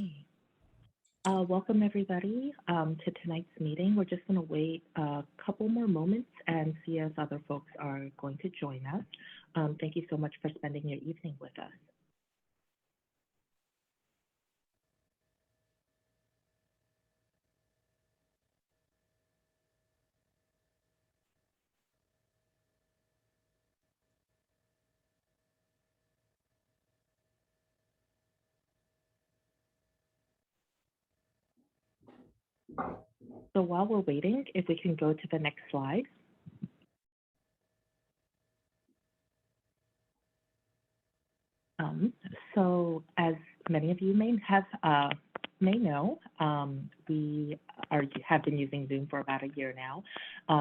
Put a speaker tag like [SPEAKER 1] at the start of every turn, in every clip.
[SPEAKER 1] Hey. Welcome everybody to tonight's meeting. We're just going to wait a couple more moments and see if other folks are going to join us. Thank you so much for spending your evening with us. So while we're waiting, if we can go to the next slide. So as many of you may know, we have been using Zoom for about a year now.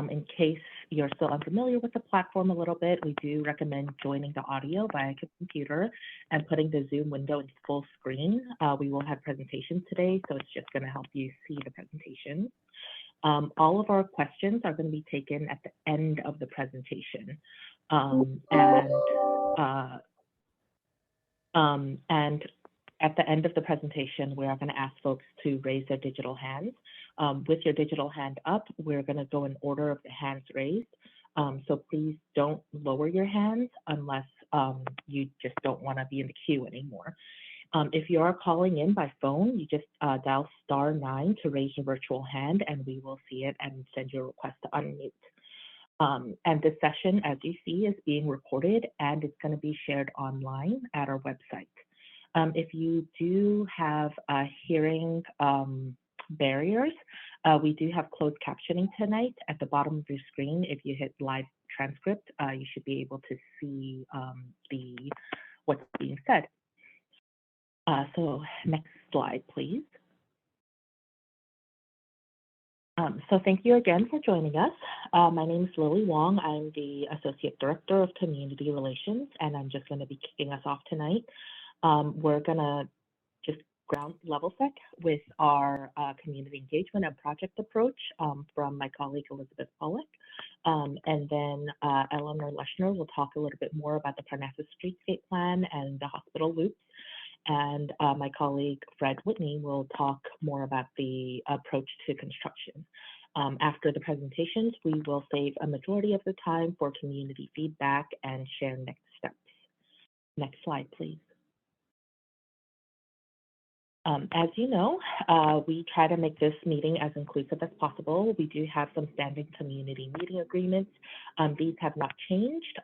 [SPEAKER 1] In case you're still unfamiliar with the platform a little bit, we do recommend joining the audio via computer and putting the Zoom window in full screen. We will have presentations today, so it's just going to help you see the presentation. All of our questions are going to be taken at the end of the presentation. And at the end of the presentation, we are going to ask folks to raise their digital hands. With your digital hand up, we're going to go in order of the hands raised. So please don't lower your hands unless you just don't want to be in the queue anymore. If you are calling in by phone, you just dial *9 to raise your virtual hand, and we will see it and send you a request to unmute. And this session, as you see, is being recorded and it's going to be shared online at our website. If you do have hearing barriers, we do have closed captioning tonight. At the bottom of your screen, if you hit live transcript, you should be able to see what's being said. So next slide, please. So thank you again for joining us. My name is Lily Wong. I'm the Associate Director of Community Relations, and I'm just going to be kicking us off tonight. We're going to just ground level set with our community engagement and project approach from my colleague Elizabeth Pollock. And then Eleanor Leshner will talk a little bit more about the Parnassus Streetscape Plan and the hospital loops. And my colleague Fred Whitney will talk more about the approach to construction. After the presentations, we will save a majority of the time for community feedback and share next steps. Next slide, please. As you know, we try to make this meeting as inclusive as possible. We do have some standing community meeting agreements. These have not changed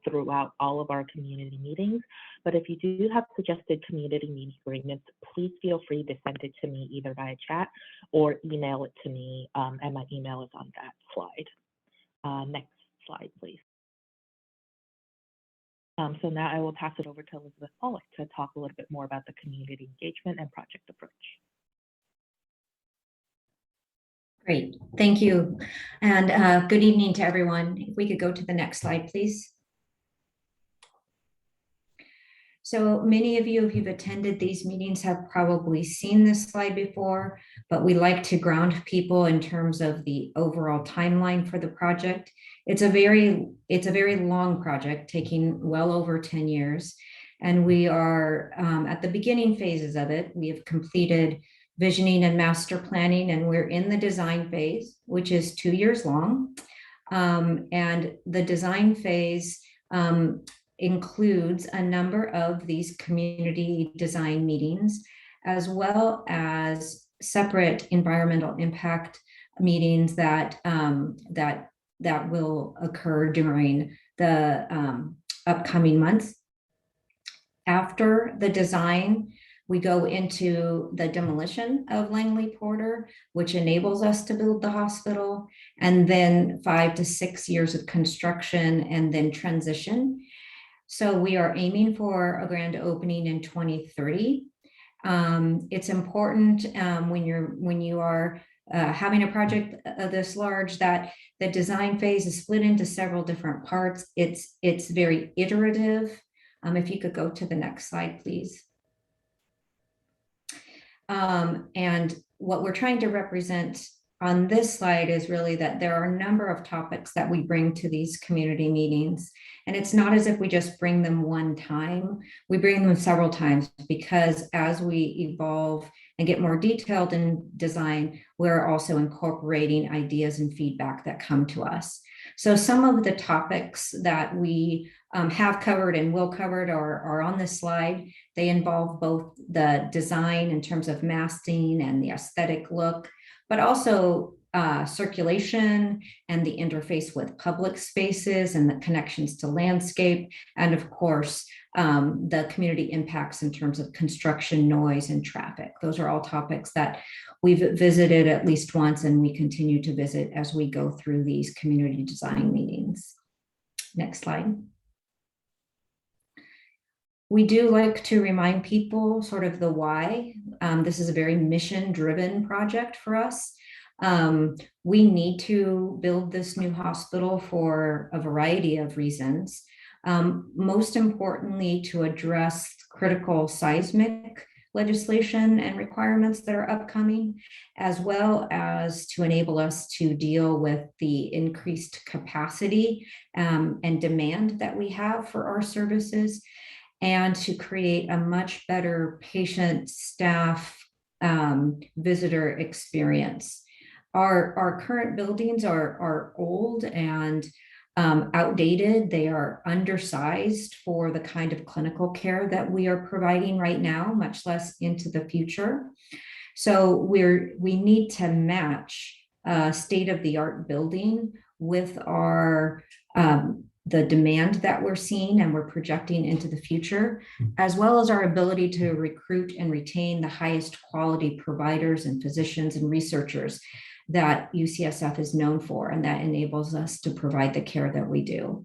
[SPEAKER 1] throughout all of our community meetings, but if you do have suggested community meeting agreements, please feel free to send it to me either via chat or email it to me, and my email is on that slide. Next slide, please. So now I will pass it over to Elizabeth Pollock to talk a little bit more about the community engagement and project approach.
[SPEAKER 2] Great, thank you. And good evening to everyone. If we could go to the next slide, please. So many of you, if you've attended these meetings, have probably seen this slide before, but we like to ground people in terms of the overall timeline for the project. It's a very long project, taking well over 10 years. And we are at the beginning phases of it. We have completed visioning and master planning, and we're in the design phase, which is 2 years long. And the design phase includes a number of these community design meetings, as well as separate environmental impact meetings that will occur during the upcoming months. After the design, we go into the demolition of Langley Porter, which enables us to build the hospital, and then 5 to 6 years of construction and then transition. So we are aiming for a grand opening in 2030. It's important when you are having a project this large that the design phase is split into several different parts. It's very iterative. If you could go to the next slide, please. And what we're trying to represent on this slide is really that there are a number of topics that we bring to these community meetings. And it's not as if we just bring them one time, we bring them several times, because as we evolve and get more detailed in design, we're also incorporating ideas and feedback that come to us. So some of the topics that we have covered and will cover are on this slide. They involve both the design in terms of masking and the aesthetic look, but also circulation and the interface with public spaces and the connections to landscape. And of course, the community impacts in terms of construction, noise, and traffic. Those are all topics that we've visited at least once, and we continue to visit as we go through these community design meetings. Next slide. We do like to remind people sort of the why. This is a very mission-driven project for us. We need to build this new hospital for a variety of reasons. Most importantly, to address critical seismic legislation and requirements that are upcoming, as well as to enable us to deal with the increased capacity and demand that we have for our services, and to create a much better patient, staff, visitor experience. Our current buildings are old and outdated. They are undersized for the kind of clinical care that we are providing right now, much less into the future. So we need to match state-of-the-art building with our the demand that we're seeing and we're projecting into the future, as well as our ability to recruit and retain the highest quality providers and physicians and researchers that UCSF is known for, and that enables us to provide the care that we do.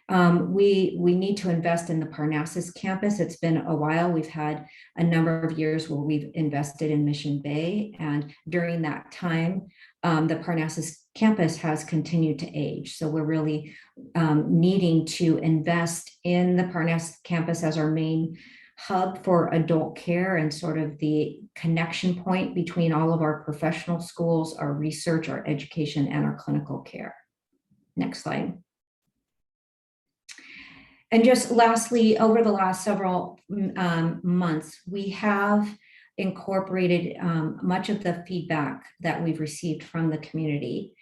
[SPEAKER 2] We need to invest in the Parnassus campus. It's been a while. We've had a number of years where we've invested in Mission Bay, and during that time, the Parnassus campus has continued to age. So we're really needing to invest in the Parnassus campus as our main hub for adult care and sort of the connection point between all of our professional schools, our research, our education, and our clinical care. Next slide. And just lastly, over the last several months, we have incorporated much of the feedback that we've received from the community.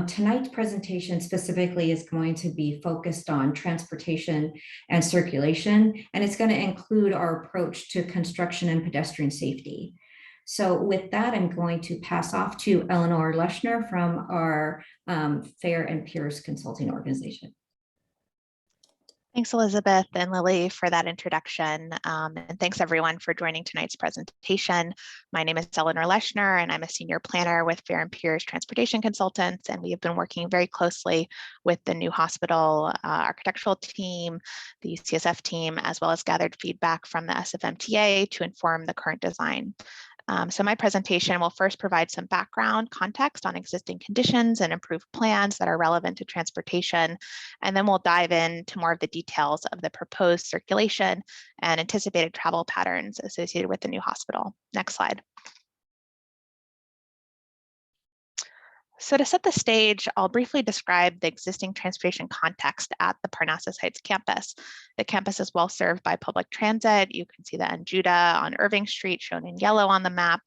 [SPEAKER 2] Tonight's presentation specifically is going to be focused on transportation and circulation, and it's going to include our approach to construction and pedestrian safety. So with that, I'm going to pass off to Eleanor Leshner from our Fair and Peers Consulting Organization.
[SPEAKER 3] Thanks, Elizabeth and Lily, for that introduction. And thanks everyone for joining tonight's presentation. My name is Eleanor Leshner, and I'm a senior planner with Fair and Peers Transportation Consultants. And we have been working very closely with the new hospital architectural team, the UCSF team, as well as gathered feedback from the SFMTA to inform the current design. So my presentation will first provide some background context on existing conditions and improved plans that are relevant to transportation, and then we'll dive into more of the details of the proposed circulation and anticipated travel patterns associated with the new hospital. Next slide. So to set the stage, I'll briefly describe the existing transportation context at the Parnassus Heights campus. The campus is well served by public transit. You can see the NJUDA on Irving Street shown in yellow on the map.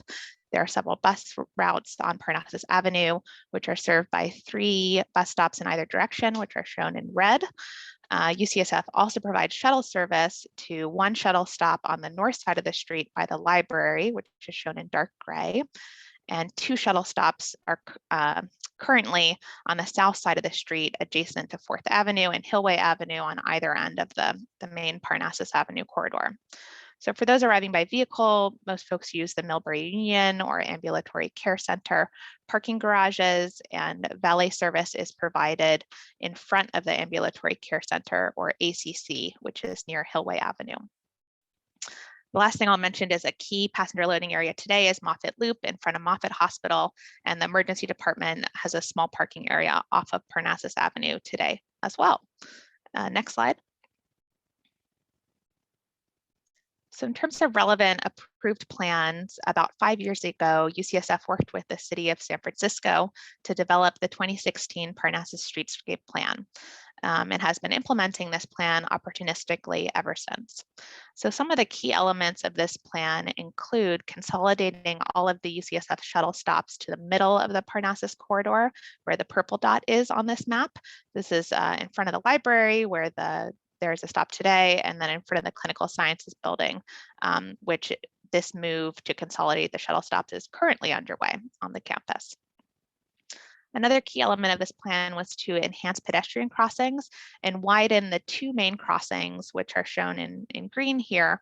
[SPEAKER 3] There are several bus routes on Parnassus Avenue, which are served by 3 bus stops in either direction, which are shown in red. UCSF also provides shuttle service to 1 shuttle stop on the north side of the street by the library, which is shown in dark gray. And 2 shuttle stops are currently on the south side of the street adjacent to 4th Avenue and Hillway Avenue on either end of the main Parnassus Avenue corridor. So for those arriving by vehicle, most folks use the Millbury Union or Ambulatory Care Center parking garages, and valet service is provided in front of the Ambulatory Care Center or ACC, which is near Hillway Avenue. The last thing I'll mention is a key passenger loading area today is Moffitt Loop in front of Moffitt Hospital, and the emergency department has a small parking area off of Parnassus Avenue today as well. Next slide. So in terms of relevant approved plans, about 5 years ago, UCSF worked with the city of San Francisco to develop the 2016 Parnassus Streetscape Plan, and has been implementing this plan opportunistically ever since. So some of the key elements of this plan include consolidating all of the UCSF shuttle stops to the middle of the Parnassus corridor, where the purple dot is on this map. This is in front of the library where there's a stop today, and then in front of the Clinical Sciences building, which this move to consolidate the shuttle stops is currently underway on the campus. Another key element of this plan was to enhance pedestrian crossings and widen the two main crossings, which are shown in green here,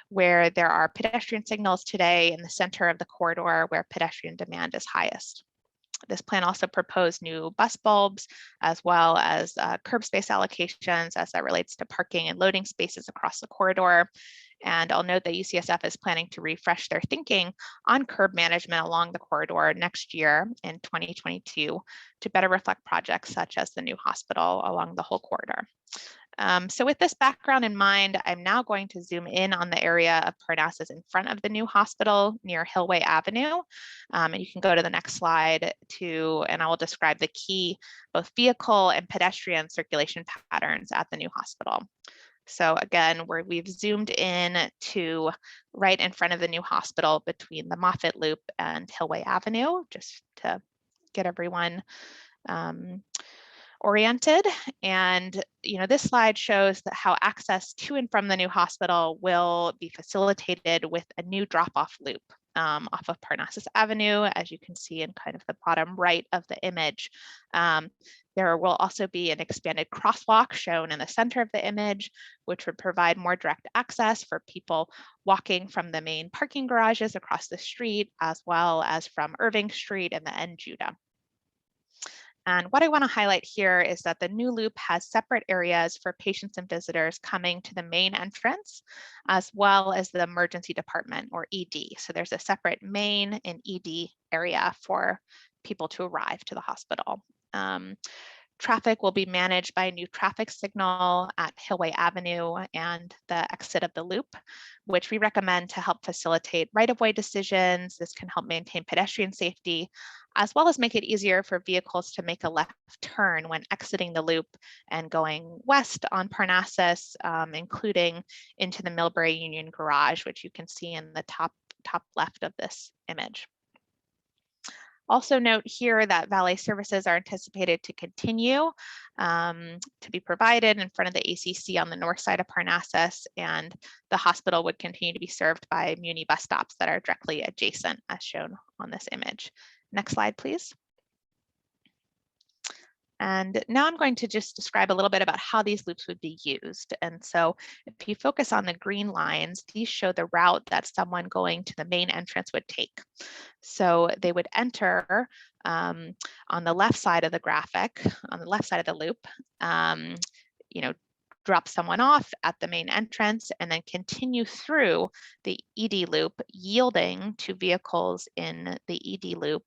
[SPEAKER 3] where there are pedestrian signals today in the center of the corridor where pedestrian demand is highest. This plan also proposed new bus bulbs, as well as curb space allocations as that relates to parking and loading spaces across the corridor. And I'll note that UCSF is planning to refresh their thinking on curb management along the corridor next year in 2022 to better reflect projects such as the new hospital along the whole corridor. So with this background in mind, I'm now going to zoom in on the area of Parnassus in front of the new hospital near Hillway Avenue. And you can go to the next slide and I will describe the key both vehicle and pedestrian circulation patterns at the new hospital. So again, we've zoomed in to right in front of the new hospital between the Moffett Loop and Hillway Avenue, just to get everyone oriented. And this slide shows that how access to and from the new hospital will be facilitated with a new drop-off loop off of Parnassus Avenue, as you can see in kind of the bottom right of the image. There will also be an expanded crosswalk shown in the center of the image, which would provide more direct access for people walking from the main parking garages across the street, as well as from Irving Street and the N Judah. And what I want to highlight here is that the new loop has separate areas for patients and visitors coming to the main entrance, as well as the emergency department, or ED. So there's a separate main and ED area for people to arrive to the hospital. Traffic will be managed by a new traffic signal at Hillway Avenue and the exit of the loop, which we recommend to help facilitate right-of-way decisions. This can help maintain pedestrian safety, as well as make it easier for vehicles to make a left turn when exiting the loop and going west on Parnassus, including into the Millbrae Union Garage, which you can see in the top left of this image. Also note here that valet services are anticipated to continue to be provided in front of the ACC on the north side of Parnassus, and the hospital would continue to be served by Muni bus stops that are directly adjacent, as shown on this image. Next slide, please. And now I'm going to just describe a little bit about how these loops would be used. And so if you focus on the green lines, these show the route that someone going to the main entrance would take. So they would enter on the left side of the graphic, on the left side of the loop, drop someone off at the main entrance and then continue through the ED loop, yielding to vehicles in the ED loop,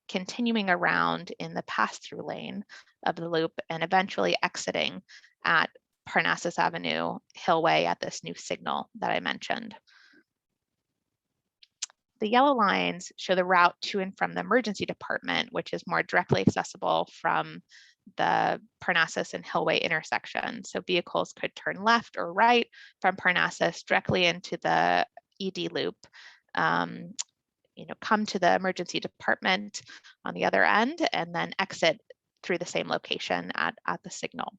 [SPEAKER 3] continuing around in the pass-through lane of the loop, and eventually exiting at Parnassus Avenue, Hillway at this new signal that I mentioned. The yellow lines show the route to and from the emergency department, which is more directly accessible from the Parnassus and Hillway intersection. So vehicles could turn left or right from Parnassus directly into the ED loop, come to the emergency department on the other end, and then exit through the same location at the signal.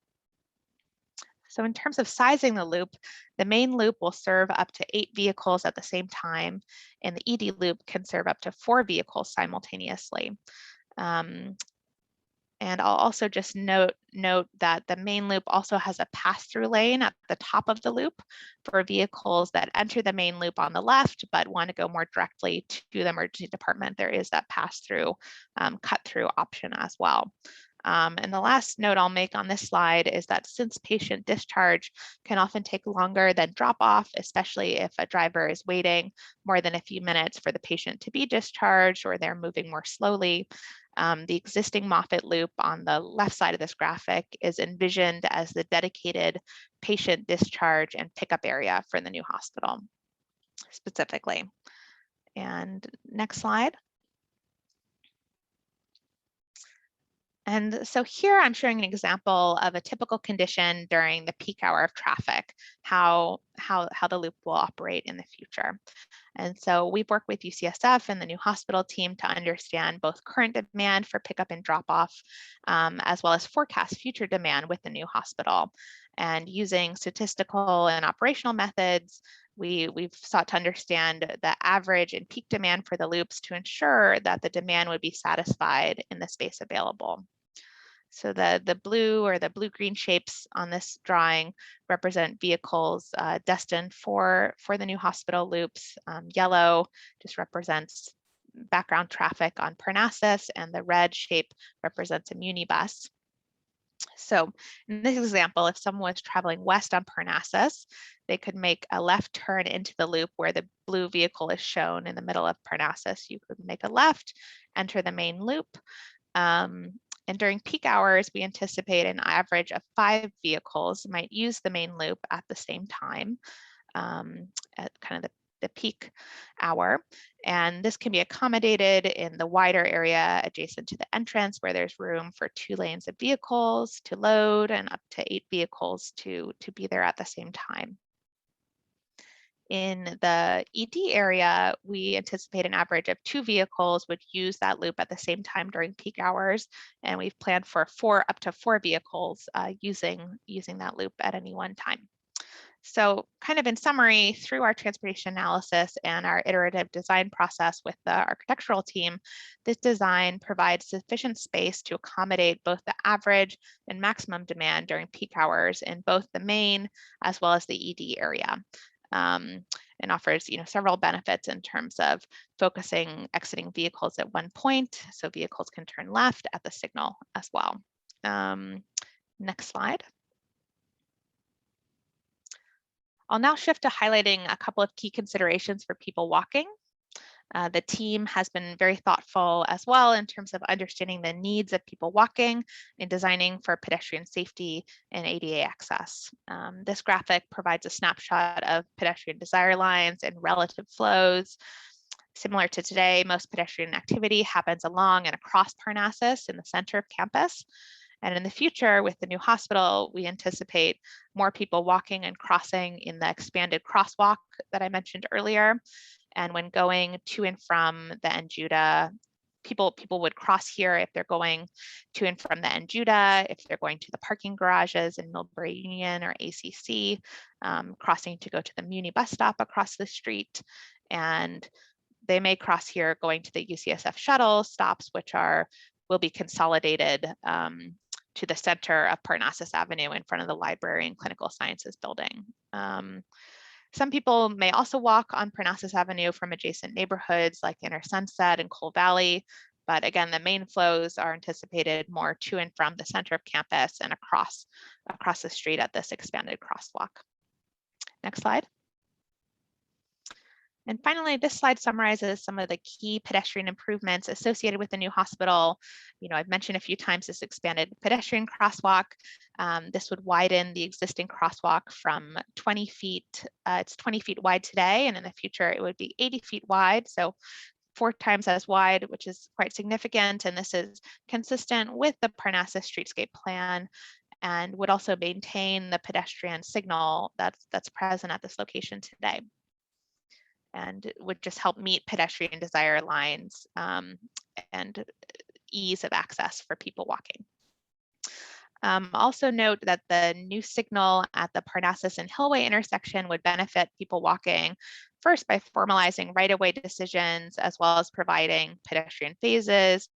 [SPEAKER 3] So in terms of sizing the loop, the main loop will serve up to 8 vehicles at the same time, and the ED loop can serve up to 4 vehicles simultaneously. And I'll also just note that the main loop also has a pass-through lane at the top of the loop for vehicles that enter the main loop on the left, but want to go more directly to the emergency department. There is that pass-through, cut-through option as well. And the last note I'll make on this slide is that since patient discharge can often take longer than drop-off, especially if a driver is waiting more than a few minutes for the patient to be discharged or they're moving more slowly, The existing Moffitt Loop on the left side of this graphic is envisioned as the dedicated patient discharge and pickup area for the new hospital specifically. And next slide. And so here I'm showing an example of a typical condition during the peak hour of traffic, how the loop will operate in the future. And so we've worked with UCSF and the new hospital team to understand both current demand for pickup and drop off, as well as forecast future demand with the new hospital. And using statistical and operational methods, we've sought to understand the average and peak demand for the loops to ensure that the demand would be satisfied in the space available. So the blue or the blue-green shapes on this drawing represent vehicles destined for the new hospital loops. Yellow just represents background traffic on Parnassus, and the red shape represents a Munibus. So in this example, if someone was traveling west on Parnassus, they could make a left turn into the loop where the blue vehicle is shown in the middle of Parnassus. You could make a left, enter the main loop. And during peak hours, we anticipate an average of 5 vehicles might use the main loop at the same time at kind of the peak hour. And this can be accommodated in the wider area adjacent to the entrance where there's room for 2 lanes of vehicles to load and up to 8 vehicles to be there at the same time. In the ED area, we anticipate an average of 2 vehicles would use that loop at the same time during peak hours, and we've planned for up to 4 vehicles using that loop at any one time. So kind of in summary, through our transportation analysis and our iterative design process with the architectural team, this design provides sufficient space to accommodate both the average and maximum demand during peak hours in both the main as well as the ED area. And offers several benefits in terms of exiting vehicles at one point, so vehicles can turn left at the signal as well. Next slide. I'll now shift to highlighting a couple of key considerations for people walking. The team has been very thoughtful as well in terms of understanding the needs of people walking and designing for pedestrian safety and ADA access. This graphic provides a snapshot of pedestrian desire lines and relative flows. Similar to today, most pedestrian activity happens along and across Parnassus in the center of campus. And in the future, with the new hospital, we anticipate more people walking and crossing in the expanded crosswalk that I mentioned earlier. And when going to and from the NJUDA, people would cross here if they're going to and from the NJUDA, if they're going to the parking garages in Millbury Union or ACC, crossing to go to the Muni bus stop across the street. And they may cross here going to the UCSF shuttle stops, which will be consolidated to the center of Parnassus Avenue in front of the library and clinical sciences building. Some people may also walk on Parnassus Avenue from adjacent neighborhoods like Inner Sunset and Cole Valley, but again, the main flows are anticipated more to and from the center of campus and across the street at this expanded crosswalk. Next slide. And finally, this slide summarizes some of the key pedestrian improvements associated with the new hospital. I've mentioned a few times this expanded pedestrian crosswalk. This would widen the existing crosswalk from 20 feet. It's 20 feet wide today, and in the future it would be 80 feet wide. So 4 times as wide, which is quite significant. And this is consistent with the Parnassus Streetscape Plan and would also maintain the pedestrian signal that's present at this location today, and would just help meet pedestrian desire lines and ease of access for people walking. Also note that the new signal at the Parnassus and Hillway intersection would benefit people walking first by formalizing right-of-way decisions, as well as providing pedestrian phases.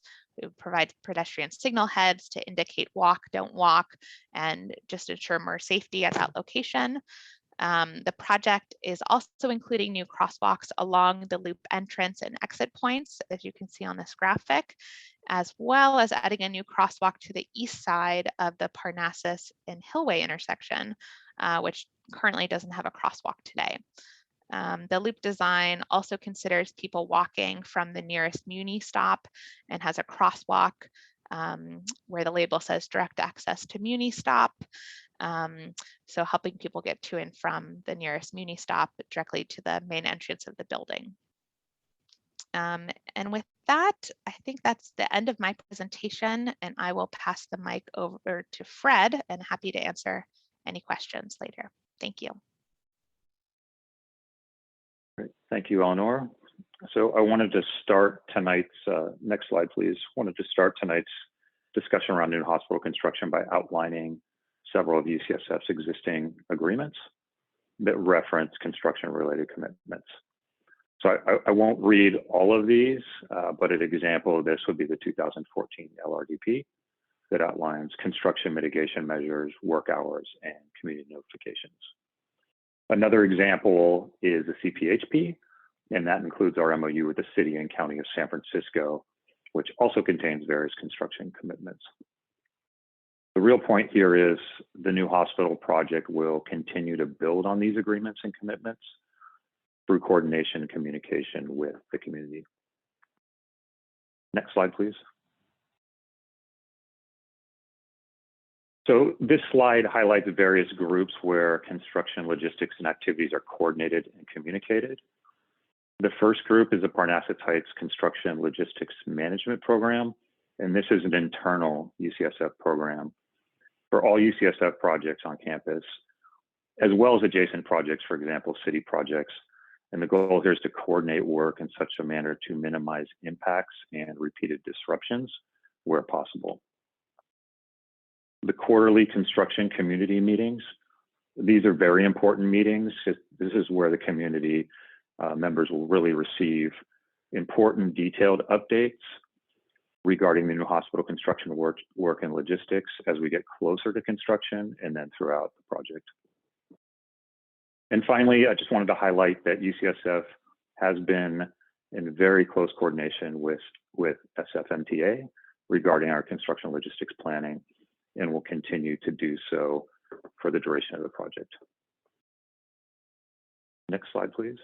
[SPEAKER 3] We would provide pedestrian signal heads to indicate walk, don't walk, and just ensure more safety at that location. The project is also including new crosswalks along the loop entrance and exit points, as you can see on this graphic, as well as adding a new crosswalk to the east side of the Parnassus and Hillway intersection, which currently doesn't have a crosswalk today. The loop design also considers people walking from the nearest Muni stop and has a crosswalk where the label says direct access to Muni stop. So helping people get to and from the nearest Muni stop directly to the main entrance of the building. And with that, I think that's the end of my presentation, and I will pass the mic over to Fred, and happy to answer any questions later. Thank you.
[SPEAKER 4] Great. Thank you, Eleanor. So I wanted to start tonight's, next slide, please. Wanted to start tonight's discussion around new hospital construction by outlining several of UCSF's existing agreements that reference construction-related commitments. So I won't read all of these, but an example of this would be the 2014 LRDP that outlines construction mitigation measures, work hours, and community notifications. Another example is the CPHP, and that includes our MOU with the City and County of San Francisco, which also contains various construction commitments. The real point here is the new hospital project will continue to build on these agreements and commitments through coordination and communication with the community. Next slide, please. So this slide highlights various groups where construction, logistics, and activities are coordinated and communicated. The first group is the Parnassus Heights Construction Logistics Management Program, and this is an internal UCSF program for all UCSF projects on campus, as well as adjacent projects, for example, city projects. And the goal here is to coordinate work in such a manner to minimize impacts and repeated disruptions where possible. The quarterly construction community meetings, these are very important meetings. This is where the community members will really receive important detailed updates regarding the new hospital construction work and logistics as we get closer to construction and then throughout the project. And finally, I just wanted to highlight that UCSF has been in very close coordination with SFMTA regarding our construction logistics planning, and will continue to do so for the duration of the project. Next slide, please.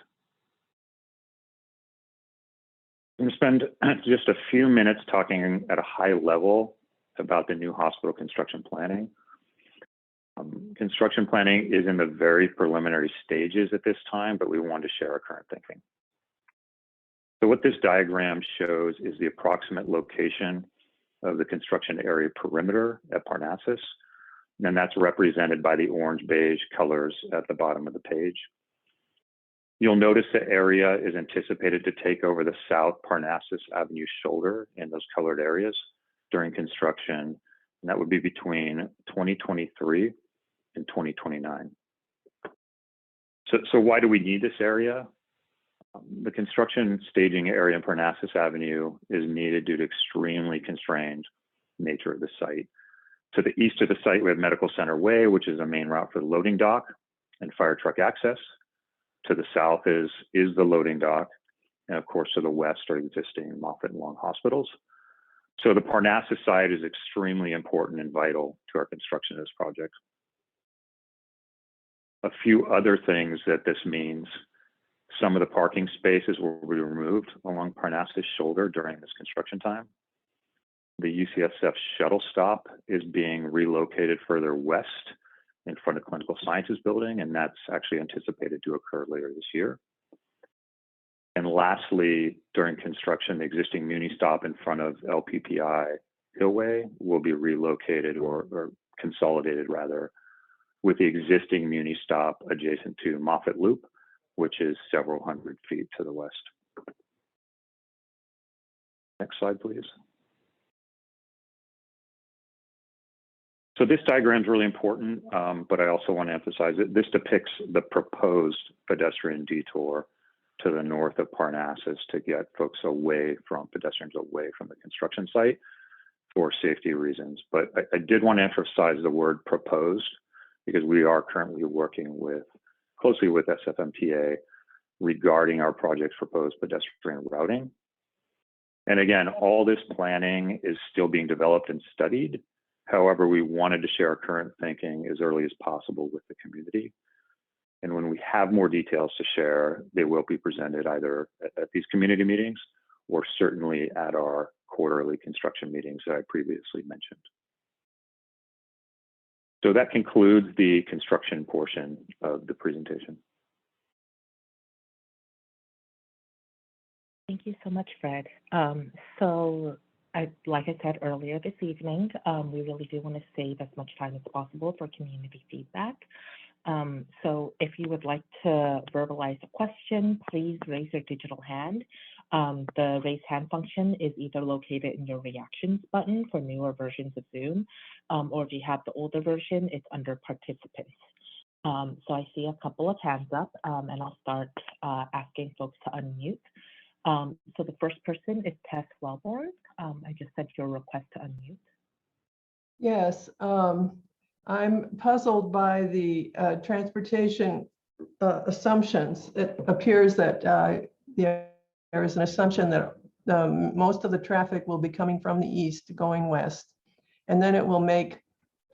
[SPEAKER 4] I'm going to spend just a few minutes talking at a high level about the new hospital construction planning. Construction planning is in the very preliminary stages at this time, but we want to share our current thinking. So what this diagram shows is the approximate location of the construction area perimeter at Parnassus, and that's represented by the orange beige colors at the bottom of the page. You'll notice the area is anticipated to take over the South Parnassus Avenue shoulder in those colored areas during construction, and that would be between 2023 and 2029. So why do we need this area? The construction staging area in Parnassus Avenue is needed due to extremely constrained nature of the site. To the east of the site, we have Medical Center Way, which is a main route for the loading dock and fire truck access. To the south is the loading dock. And of course, to the west are existing Moffitt and Long hospitals. So the Parnassus site is extremely important and vital to our construction of this project. A few other things that this means: some of the parking spaces will be removed along Parnassus shoulder during this construction time. The UCSF shuttle stop is being relocated further west in front of Clinical Sciences Building, and that's actually anticipated to occur later this year. And lastly, during construction, the existing Muni stop in front of LPPI Hillway will be relocated or consolidated rather with the existing Muni stop adjacent to Moffitt Loop, which is several hundred feet to the west. Next slide, please. So this diagram is really important, but I also want to emphasize that this depicts the proposed pedestrian detour to the north of Parnassus to get folks pedestrians away from the construction site for safety reasons. But I did want to emphasize the word proposed because we are currently working closely with SFMTA regarding our project's proposed pedestrian routing. And again, all this planning is still being developed and studied. However, we wanted to share our current thinking as early as possible with the community. And when we have more details to share, they will be presented either at these community meetings or certainly at our quarterly construction meetings that I previously mentioned. So that concludes the construction portion of the presentation.
[SPEAKER 1] Thank you so much, Fred. Like I said earlier this evening, we really do want to save as much time as possible for community feedback. So if you would like to verbalize a question, please raise your digital hand. The raise hand function is either located in your reactions button for newer versions of Zoom, or if you have the older version, it's under participants. So I see a couple of hands up, and I'll start asking folks to unmute. So the first person is Tess Wellborn. I just sent your request to unmute.
[SPEAKER 5] Yes, I'm puzzled by the transportation assumptions. It appears that there is an assumption that most of the traffic will be coming from the east going west, and then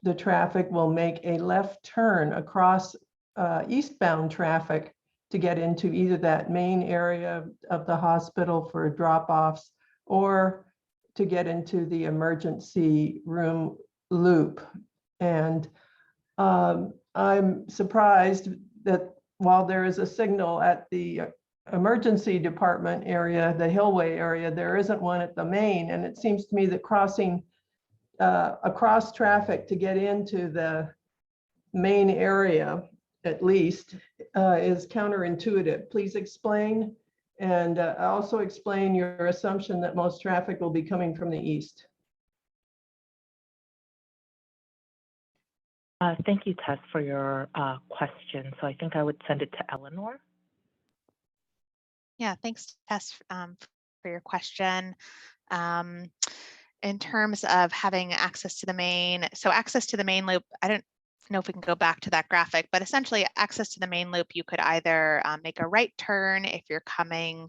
[SPEAKER 5] the traffic will make a left turn across eastbound traffic to get into either that main area of the hospital for drop-offs or to get into the emergency room loop. And I'm surprised that while there is a signal at the emergency department area, the Hillway area, there isn't one at the main. And it seems to me that crossing across traffic to get into the main area, at least, is counterintuitive. Please explain, and also explain your assumption that most traffic will be coming from the east.
[SPEAKER 1] Thank you, Tess, for your question. So I think I would send it to Eleanor.
[SPEAKER 3] Yeah, thanks, Tess, for your question. In terms of having access to the main, so access to the main loop, I don't know if we can go back to that graphic, but essentially access to the main loop, you could either make a right turn if you're coming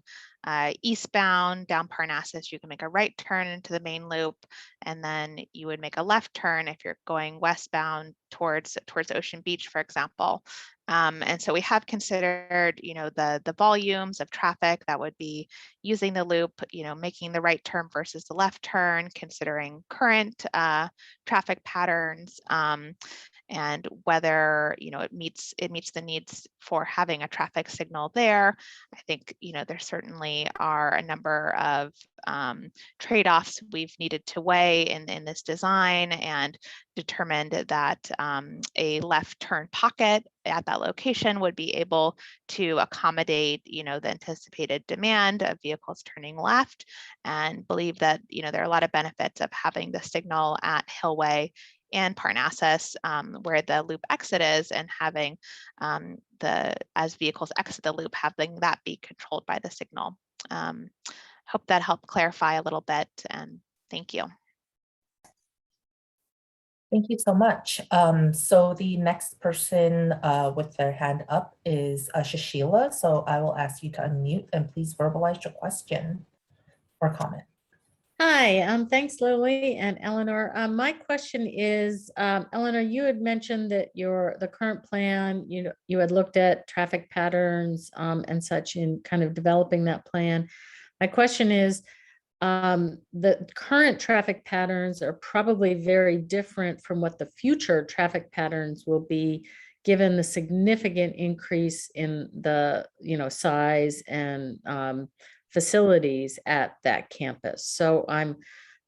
[SPEAKER 3] eastbound down Parnassus, you can make a right turn into the main loop, and then you would make a left turn if you're going westbound towards Ocean Beach, for example. And so we have considered, the volumes of traffic that would be using the loop, making the right turn versus the left turn, considering current traffic patterns, and whether it meets the needs for having a traffic signal there. I think there certainly are a number of trade-offs we've needed to weigh in this design, and determined that a left turn pocket at that location would be able to accommodate the anticipated demand of vehicles turning left, and believe that there are a lot of benefits of having the signal at Hillway and Parnassus, where the loop exit is, and having as vehicles exit the loop, having that be controlled by the signal. Hope that helped clarify a little bit, and thank you.
[SPEAKER 1] Thank you so much. So the next person with their hand up is Shashila. So I will ask you to unmute and please verbalize your question or comment.
[SPEAKER 6] Hi, thanks, Lily and Eleanor. My question is, Eleanor, you had mentioned that the current plan, you had looked at traffic patterns and such in kind of developing that plan. My question is, the current traffic patterns are probably very different from what the future traffic patterns will be, given the significant increase in the size and facilities at that campus. So I'm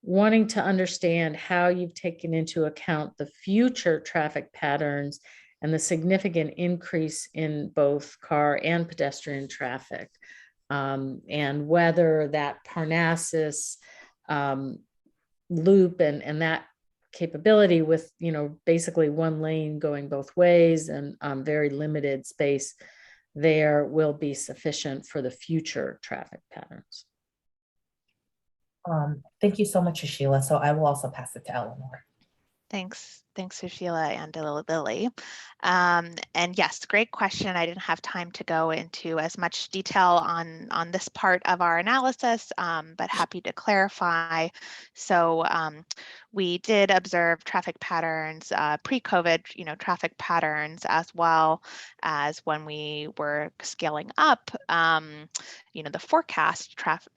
[SPEAKER 6] wanting to understand how you've taken into account the future traffic patterns and the significant increase in both car and pedestrian traffic, and whether that Parnassus loop and that capability with basically one lane going both ways and very limited space there will be sufficient for the future traffic patterns.
[SPEAKER 1] Thank you so much, Sheila. So I will also pass it to Eleanor.
[SPEAKER 3] Thanks, Sushila and Lily. And yes, great question. I didn't have time to go into as much detail on this part of our analysis, but happy to clarify. So we did observe traffic patterns, pre-COVID, traffic patterns, as well as when we were scaling up, the forecast traffic.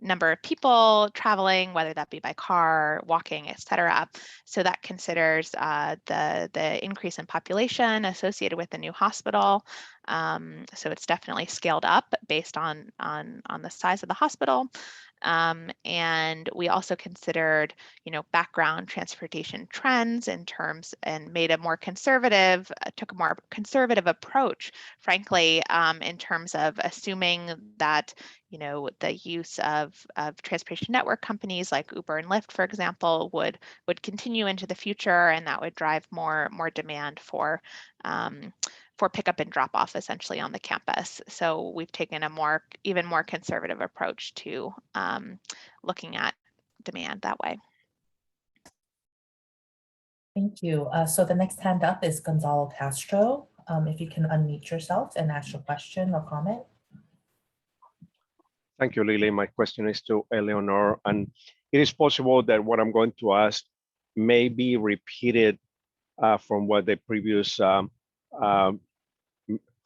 [SPEAKER 3] Number of people traveling, whether that be by car, walking, etc. So that considers the increase in population associated with the new hospital. So it's definitely scaled up based on the size of the hospital. And we also considered, background transportation trends in terms, and made a more conservative, took a more conservative approach, frankly, in terms of assuming that, the use of transportation network companies like Uber and Lyft, for example, would continue into the future, and that would drive more demand for pickup and drop off essentially on the campus. So we've taken a even more conservative approach to looking at demand that way.
[SPEAKER 7] Thank you. So the next hand up is Gonzalo Castro. If you can unmute yourself and ask your question or comment.
[SPEAKER 8] Thank you, Lily. My question is to Eleanor, and it is possible that what I'm going to ask may be repeated from what the previous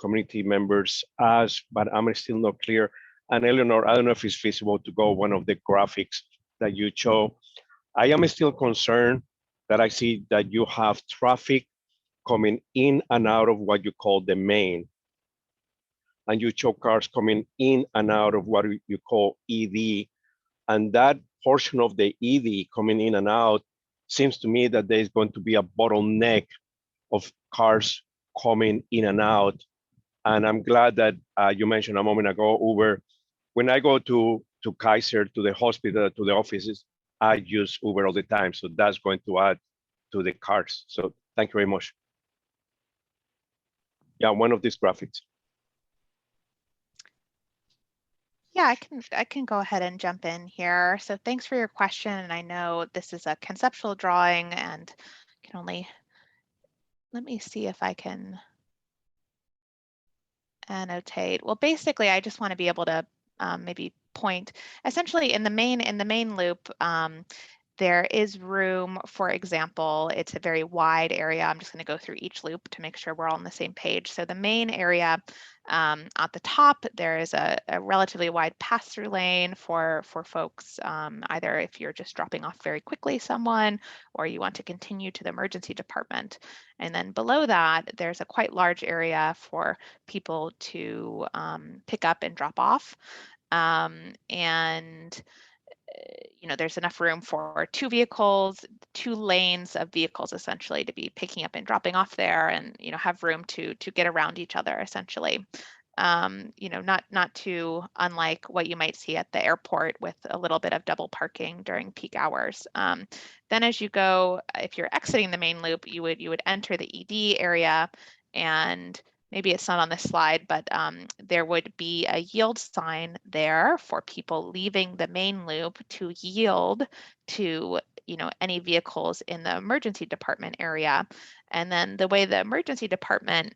[SPEAKER 8] community members asked, but I'm still not clear. And Eleanor, I don't know if it's feasible to go one of the graphics that you show. I am still concerned that I see that you have traffic coming in and out of what you call the main, and you show cars coming in and out of what you call ED. And that portion of the ED coming in and out seems to me that there's going to be a bottleneck of cars coming in and out. And I'm glad that you mentioned a moment ago, Uber. When I go to Kaiser, to the hospital, to the offices, I use Uber all the time. So that's going to add to the cars. So thank you very much. Yeah, one of these graphics.
[SPEAKER 3] Yeah, I can go ahead and jump in here. So thanks for your question. And I know this is a conceptual drawing, and can only, let me see if I can annotate. Well, basically, I just want to be able to maybe point essentially in the main loop. There is room, for example, it's a very wide area. I'm just going to go through each loop to make sure we're all on the same page. So the main area at the top, there is a relatively wide pass-through lane for folks, either if you're just dropping off very quickly someone, or you want to continue to the emergency department. And then below that, there's a quite large area for people to pick up and drop off. There's enough room for 2 vehicles, 2 lanes of vehicles essentially to be picking up and dropping off there, and have room to get around each other essentially. Not too unlike what you might see at the airport with a little bit of double parking during peak hours. Then as you go, if you're exiting the main loop, you would enter the ED area, and maybe it's not on this slide, but there would be a yield sign there for people leaving the main loop to yield to any vehicles in the emergency department area. And then the way the emergency department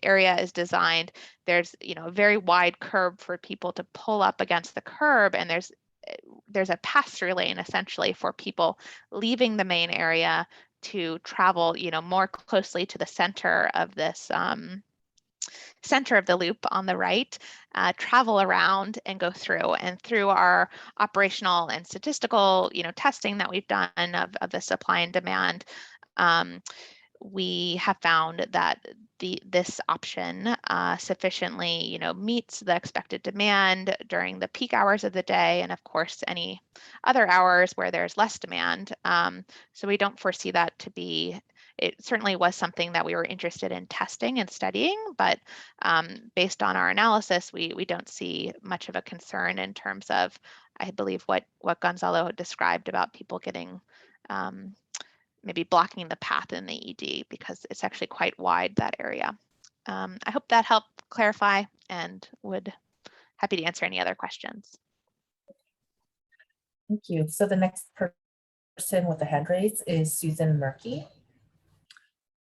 [SPEAKER 3] area is designed, there's a very wide curb for people to pull up against the curb, and there's a pass-through lane essentially for people leaving the main area to travel more closely to the center of this center of the loop on the right, travel around and go through. And through our operational and statistical, testing that we've done of the supply and demand, we have found that this option sufficiently, meets the expected demand during the peak hours of the day, and of course any other hours where there's less demand. So we don't foresee that to be. It certainly was something that we were interested in testing and studying, but based on our analysis, we don't see much of a concern in terms of, I believe, what Gonzalo described about people getting maybe blocking the path in the ED, because it's actually quite wide, that area. I hope that helped clarify, and would happy to answer any other questions.
[SPEAKER 7] Thank you. So the next person Person with the hand raised is Susan Murky.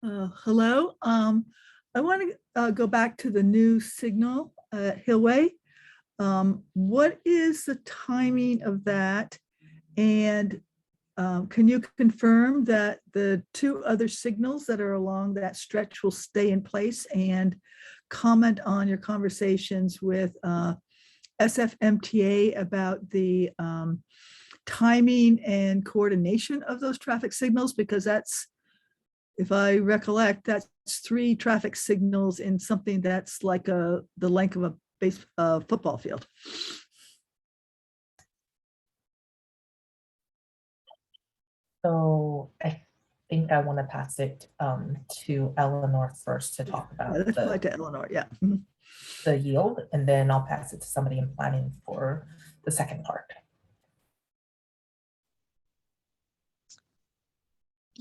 [SPEAKER 9] Hello. I want to go back to the new signal at Hillway. What is the timing of that? And can you confirm that the 2 other signals that are along that stretch will stay in place, and comment on your conversations with SFMTA about the timing and coordination of those traffic signals? Because that's, if I recollect, that's 3 traffic signals in something that's like the length of a football field.
[SPEAKER 7] So I think I want to pass it to Eleanor first to talk about
[SPEAKER 9] Let's go back to Eleanor, yeah.
[SPEAKER 7] the yield, and then I'll pass it to somebody in planning for the second part.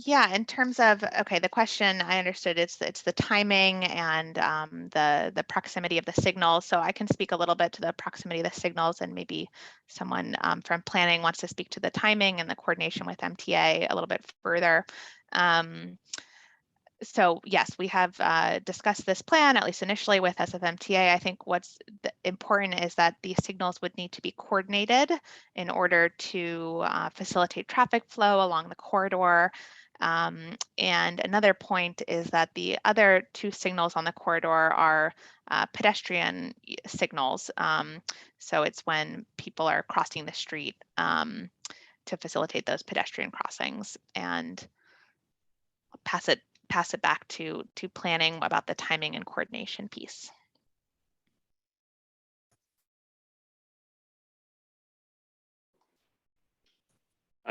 [SPEAKER 3] Yeah, in terms of, okay, the question I understood it's the timing and the proximity of the signals. So I can speak a little bit to the proximity of the signals, and maybe someone from planning wants to speak to the timing and the coordination with MTA a little bit further. So yes, we have discussed this plan, at least initially, with SFMTA. I think what's important is that these signals would need to be coordinated in order to facilitate traffic flow along the corridor. And another point is that the other 2 signals on the corridor are pedestrian signals. So it's when people are crossing the street to facilitate those pedestrian crossings. And I'll pass it back to planning about the timing and coordination piece.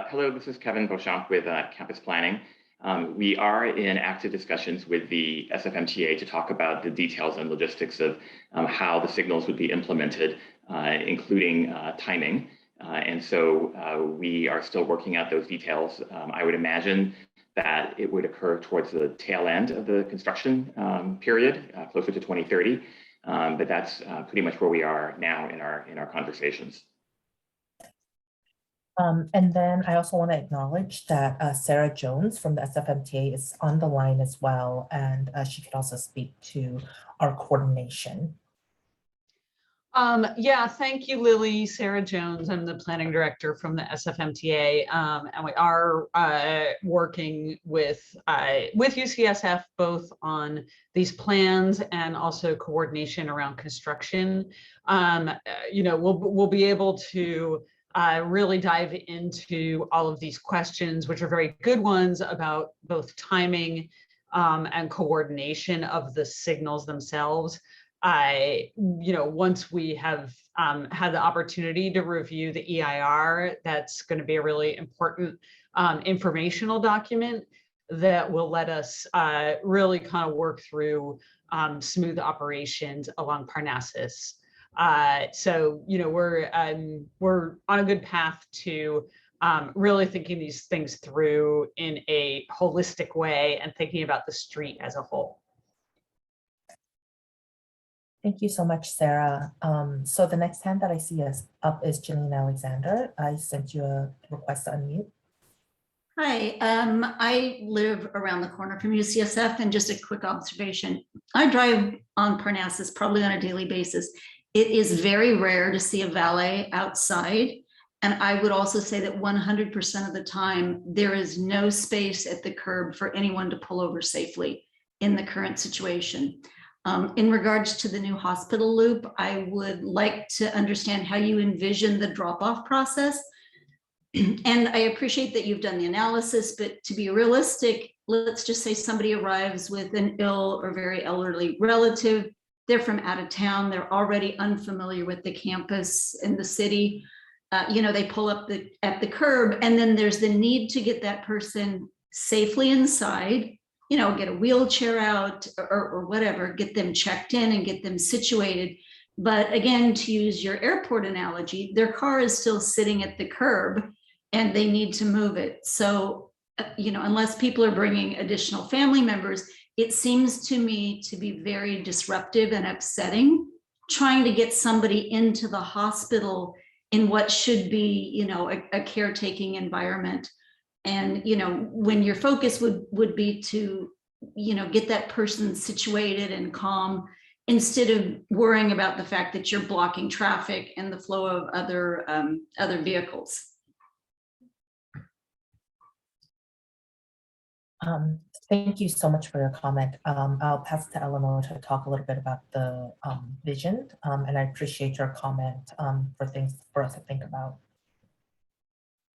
[SPEAKER 10] Hello, this is Kevin Beauchamp with Campus Planning. We are in active discussions with the SFMTA to talk about the details and logistics of how the signals would be implemented, including timing. And so we are still working out those details. I would imagine that it would occur towards the tail end of the construction period, closer to 2030. But that's pretty much where we are now in our conversations.
[SPEAKER 7] And then I also want to acknowledge that Sarah Jones from the SFMTA is on the line as well, and she could also speak to our coordination.
[SPEAKER 11] Yeah, thank you, Lily. Sarah Jones, I'm the planning director from the SFMTA, and we are working with UCSF both on these plans and also coordination around construction. You know, we'll be able to really dive into all of these questions, which are very good ones about both timing and coordination of the signals themselves. You know, once we have had the opportunity to review the EIR, that's going to be a really important informational document that will let us really kind of work through smooth operations along Parnassus. So, you know, we're on a good path to really thinking these things through in a holistic way and thinking about the street as a whole.
[SPEAKER 7] Thank you so much, Sarah. So the next hand that I see up is Janine Alexander. I sent you a request to unmute.
[SPEAKER 12] Hi, I live around the corner from UCSF, and just a quick observation. I drive on Parnassus probably on a daily basis. It is very rare to see a valet outside. And I would also say that 100% of the time, there is no space at the curb for anyone to pull over safely in the current situation. In regards to the new hospital loop, I would like to understand how you envision the drop-off process. And I appreciate that you've done the analysis, but to be realistic, let's just say somebody arrives with an ill or very elderly relative. They're from out of town. They're already unfamiliar with the campus and the city. You know, they pull up at the curb, and then there's the need to get that person safely inside, you know, get a wheelchair out or whatever, get them checked in and get them situated. But again, to use your airport analogy, their car is still sitting at the curb and they need to move it. So, you know, unless people are bringing additional family members, it seems to me to be very disruptive and upsetting trying to get somebody into the hospital in what should be, you know, a caretaking environment. And, you know, when your focus would be to, you know, get that person situated and calm instead of worrying about the fact that you're blocking traffic and the flow of other vehicles.
[SPEAKER 7] Thank you so much for your comment. I'll pass to Eleanor to talk a little bit about the vision, and I appreciate your comment for us to think about.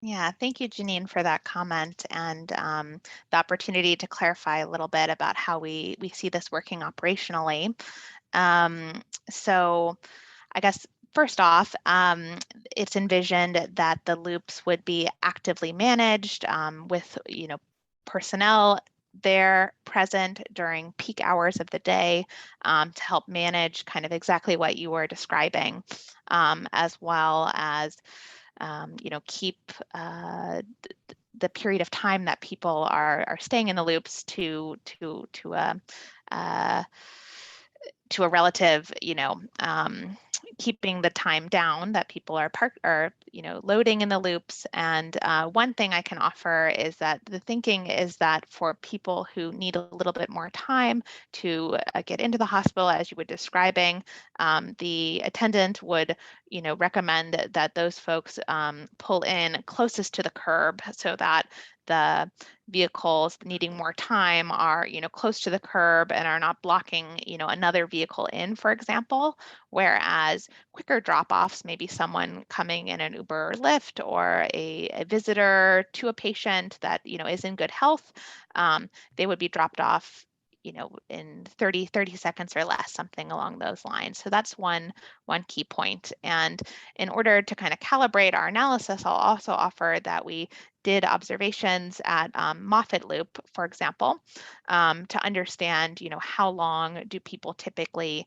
[SPEAKER 3] Yeah, thank you, Janine, for that comment and the opportunity to clarify a little bit about how we see this working operationally. So I guess first off, it's envisioned that the loops would be actively managed with, you know, personnel there present during peak hours of the day to help manage kind of exactly what you were describing, as well as you know, keep the period of time that people are staying in the loops to a relative, you know, keeping the time down that people are you know, loading in the loops. And one thing I can offer is that the thinking is that for people who need a little bit more time to get into the hospital, as you were describing, the attendant would, you know, recommend that those folks pull in closest to the curb so that the vehicles needing more time are, you know, close to the curb and are not blocking, you know, another vehicle in, for example, whereas quicker drop-offs, maybe someone coming in an Uber or Lyft or a visitor to a patient that, you know, is in good health, they would be dropped off, you know, in 30 seconds or less, something along those lines. So that's one key point. And in order to kind of calibrate our analysis, I'll also offer that we did observations at Moffett Loop, for example, to understand, you know, how long do people typically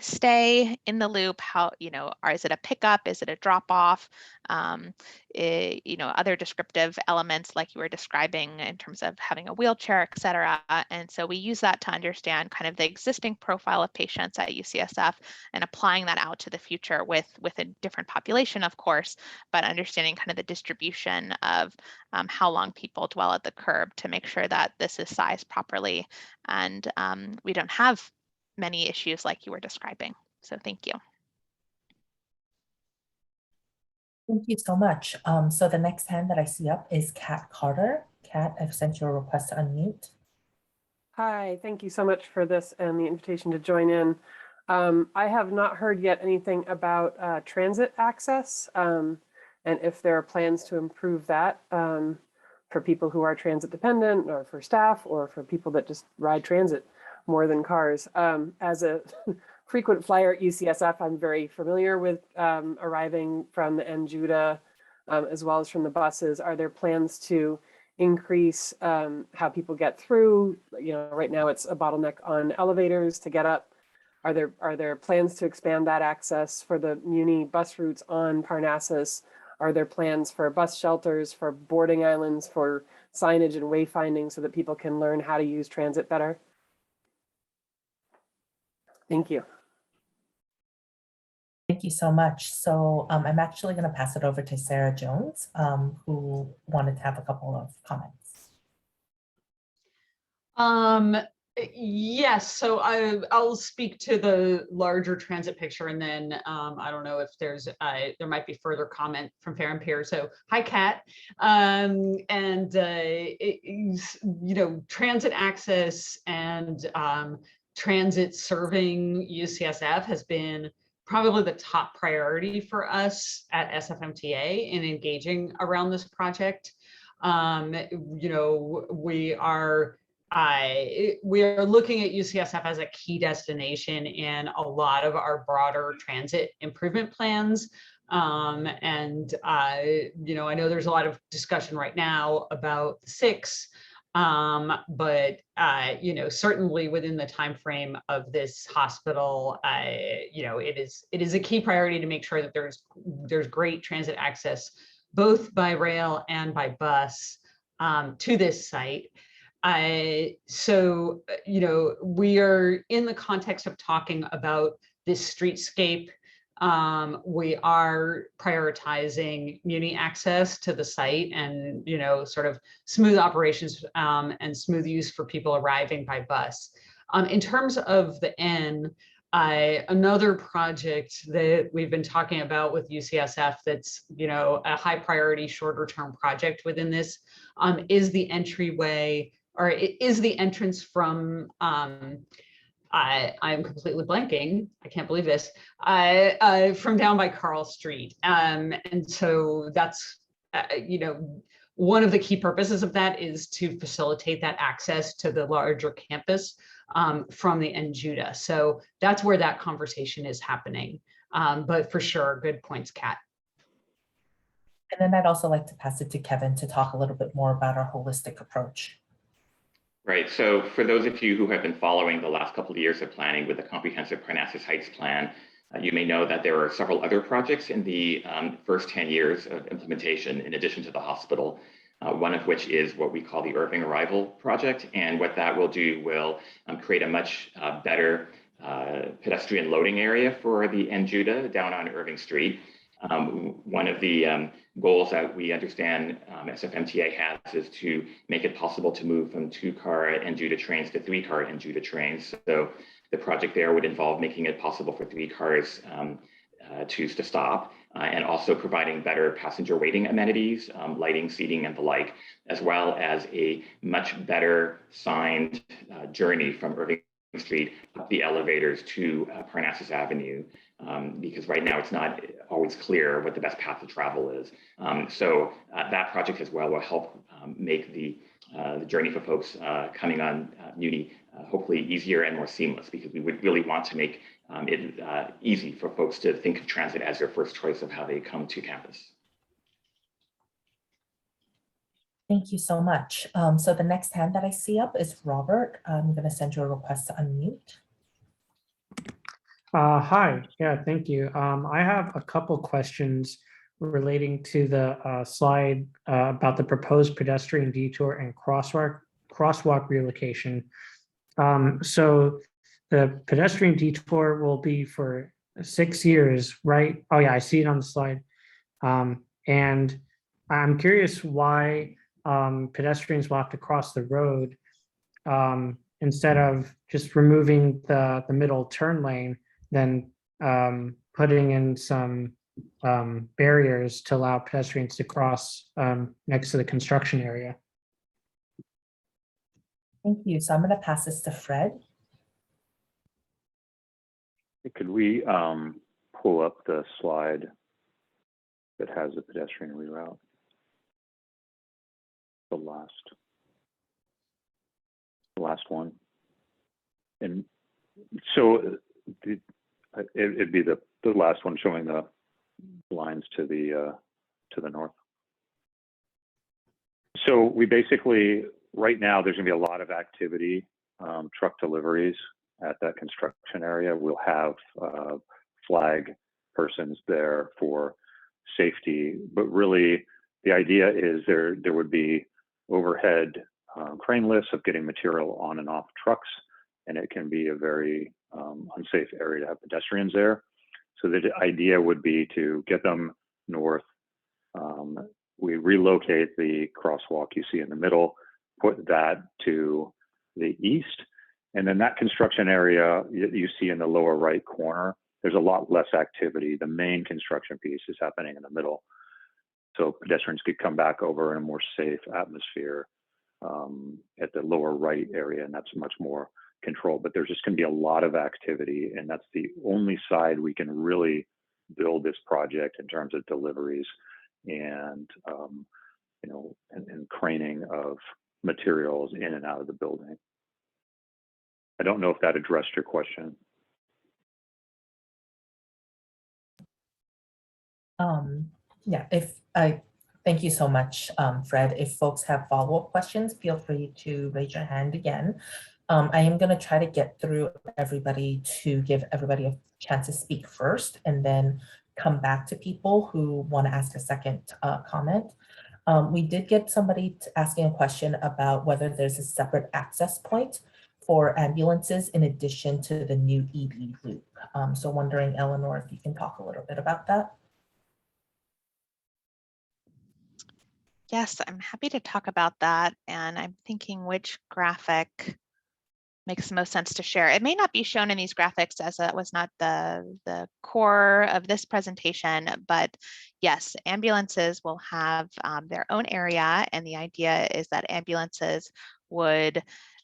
[SPEAKER 3] stay in the loop? How, you know, is it a pickup? Is it a drop off? You know, other descriptive elements like you were describing in terms of having a wheelchair, et cetera. And so we use that to understand kind of the existing profile of patients at UCSF and applying that out to the future with a different population, of course, but understanding kind of the distribution of how long people dwell at the curb to make sure that this is sized properly and we don't have many issues like you were describing. So thank you.
[SPEAKER 7] Thank you so much. So the next hand that I see up is Kat Carter. Kat, I've sent you a request to unmute.
[SPEAKER 13] Hi, thank you so much for this and the invitation to join in. I have not heard yet anything about transit access and if there are plans to improve that for people who are transit dependent or for staff or for people that just ride transit more than cars. As a frequent flyer at UCSF, I'm very familiar with arriving from the NJUDA as well as from the buses. Are there plans to increase how people get through? You know, right now it's a bottleneck on elevators to get up. Are there plans to expand that access for the Muni bus routes on Parnassus? Are there plans for bus shelters, for boarding islands, for signage and wayfinding so that people can learn how to use transit better? Thank you.
[SPEAKER 7] Thank you so much. So I'm actually going to pass it over to Sarah Jones, who wanted to have a couple of comments.
[SPEAKER 11] Yes, so I'll speak to the larger transit picture, and then I don't know if there might be further comment from Farron Pier. So hi, Kat, you know, transit access and transit serving UCSF has been probably the top priority for us at SFMTA in engaging around this project. You know, we are looking at UCSF as a key destination in a lot of our broader transit improvement plans. You know, I know there's a lot of discussion right now about the 6, but you know, certainly within the time frame of this hospital, you know, it is a key priority to make sure that there's great transit access, both by rail and by bus, to this site. So, you know, we are in the context of talking about this streetscape we are prioritizing Muni access to the site and, sort of smooth operations and smooth use for people arriving by bus. In terms of the N, another project that we've been talking about with UCSF that's, a high priority shorter term project within this is the entryway, or it is the entrance from, I'm completely blanking, I can't believe this, from down by Carl Street. And so that's, one of the key purposes of that is to facilitate that access to the larger campus from the NJUDA. So that's where that conversation is happening. But for sure, good points, Kat.
[SPEAKER 7] And then I'd also like to pass it to Kevin to talk a little bit more about our holistic approach.
[SPEAKER 10] Right. So for those of you who have been following the last couple of years of planning with the Comprehensive Parnassus Heights Plan, you may know that there are several other projects in the first 10 years of implementation in addition to the hospital, one of which is what we call the Irving Arrival Project. And what that will do will create a much better pedestrian loading area for the NJUDA down on Irving Street. One of the goals that we understand SFMTA has is to make it possible to move from 2-car NJUDA trains to 3-car NJUDA trains. So the project there would involve making it possible for 3 cars to stop, and also providing better passenger waiting amenities, lighting, seating, and the like, as well as a much better signed journey from Irving Street up the elevators to Parnassus Avenue, because right now it's not always clear what the best path to travel is. So that project as well will help make the journey for folks coming on Muni hopefully easier and more seamless, because we would really want to make it easy for folks to think of transit as their first choice of how they come to campus.
[SPEAKER 7] Thank you so much. So the next hand that I see up is Robert. I'm going to send you a request to unmute.
[SPEAKER 14] Hi, yeah, thank you. I have a couple questions relating to the slide about the proposed pedestrian detour and crosswalk relocation. So the pedestrian detour will be for 6 years, right? Oh yeah, I see it on the slide. And I'm curious why pedestrians will have to cross the road instead of just removing the middle turn lane, then putting in some barriers to allow pedestrians to cross next to the construction area.
[SPEAKER 7] Thank you. So I'm going to pass this to Fred.
[SPEAKER 4] Could we pull up the slide that has the pedestrian reroute? The last one. And so it'd be the last one showing the lines to the north. So we basically, right now, there's gonna be a lot of activity, truck deliveries at that construction area. We'll have flag persons there for safety, but really the idea is there would be overhead crane lifts of getting material on and off trucks, and it can be a very unsafe area to have pedestrians there. So the idea would be to get them north. We relocate the crosswalk you see in the middle, put that to the east, and then that construction area you see in the lower right corner, there's a lot less activity. The main construction piece is happening in the middle. So pedestrians could come back over in a more safe atmosphere at the lower right area, and that's much more controlled. But there's just going to be a lot of activity, and that's the only side we can really build this project in terms of deliveries and and craning of materials in and out of the building. I don't know if that addressed your question.
[SPEAKER 7] Yeah, thank you so much, Fred. If folks have follow-up questions, feel free to raise your hand again. I am going to try to get through everybody to give everybody a chance to speak first, and then come back to people who want to ask a second comment. We did get somebody asking a question about whether there's a separate access point for ambulances in addition to the new EB loop. So wondering, Eleanor, if you can talk a little bit about that.
[SPEAKER 3] Yes, I'm happy to talk about that. And I'm thinking which graphic makes the most sense to share. It may not be shown in these graphics as it was not the core of this presentation, but yes, ambulances will have their own area. And the idea is that ambulances would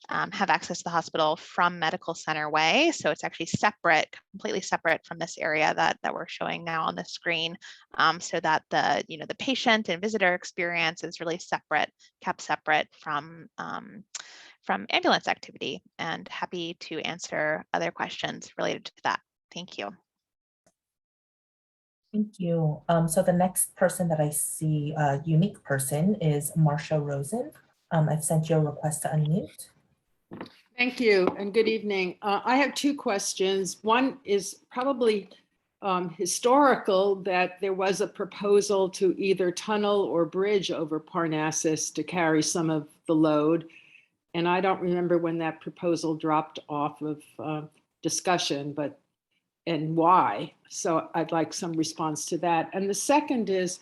[SPEAKER 3] have access to the hospital from Medical Center Way. So it's actually separate, completely separate from this area that we're showing now on the screen, so that the patient and visitor experience is really separate, kept separate from ambulance activity, and happy to answer other questions related to that. Thank you.
[SPEAKER 7] Thank you. So the next person that I see, unique person, is Marcia Rosen. I've sent you a request to unmute.
[SPEAKER 15] Thank you and good evening. I have two questions. One is probably historical, that there was a proposal to either tunnel or bridge over Parnassus to carry some of the load. And I don't remember when that proposal dropped off of discussion, and why. So I'd like some response to that. And the second is,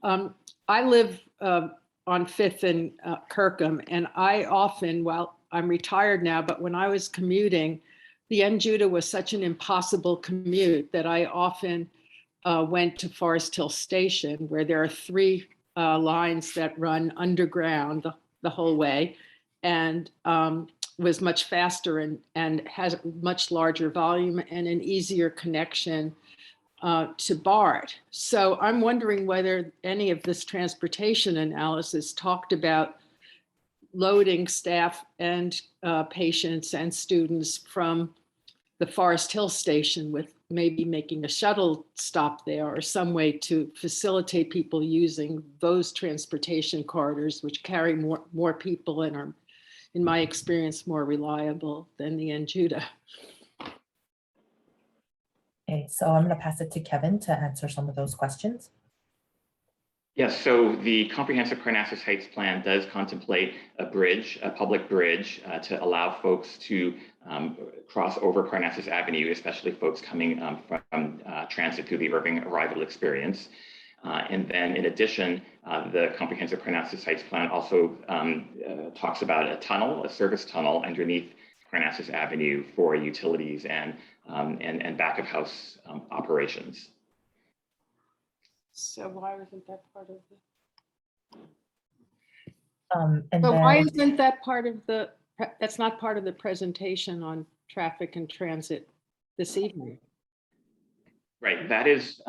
[SPEAKER 15] I live on 5th and Kirkham, and I often, well, I'm retired now, but when I was commuting, the NJUDA was such an impossible commute that I often went to Forest Hill Station, where there are 3 lines that run underground the whole way, and was much faster and has a much larger volume and an easier connection to BART. So I'm wondering whether any of this transportation analysis talked about loading staff and patients and students from the Forest Hill Station, with maybe making a shuttle stop there or some way to facilitate people using those transportation corridors, which carry more people and are, in my experience, more reliable than the NJUDA.
[SPEAKER 7] Okay, so I'm going to pass it to Kevin to answer some of those questions.
[SPEAKER 10] Yes, so the Comprehensive Parnassus Heights Plan does contemplate a bridge, a public bridge, to allow folks to cross over Parnassus Avenue, especially folks coming from transit through the Irving Arrival Experience. And then in addition, the Comprehensive Parnassus Heights Plan also talks about a tunnel, a service tunnel underneath Parnassus Avenue for utilities and back of house operations.
[SPEAKER 15] So why wasn't that part of
[SPEAKER 7] Why
[SPEAKER 15] isn't that part of that's not part of the presentation on traffic and transit this evening?
[SPEAKER 10] Right, that is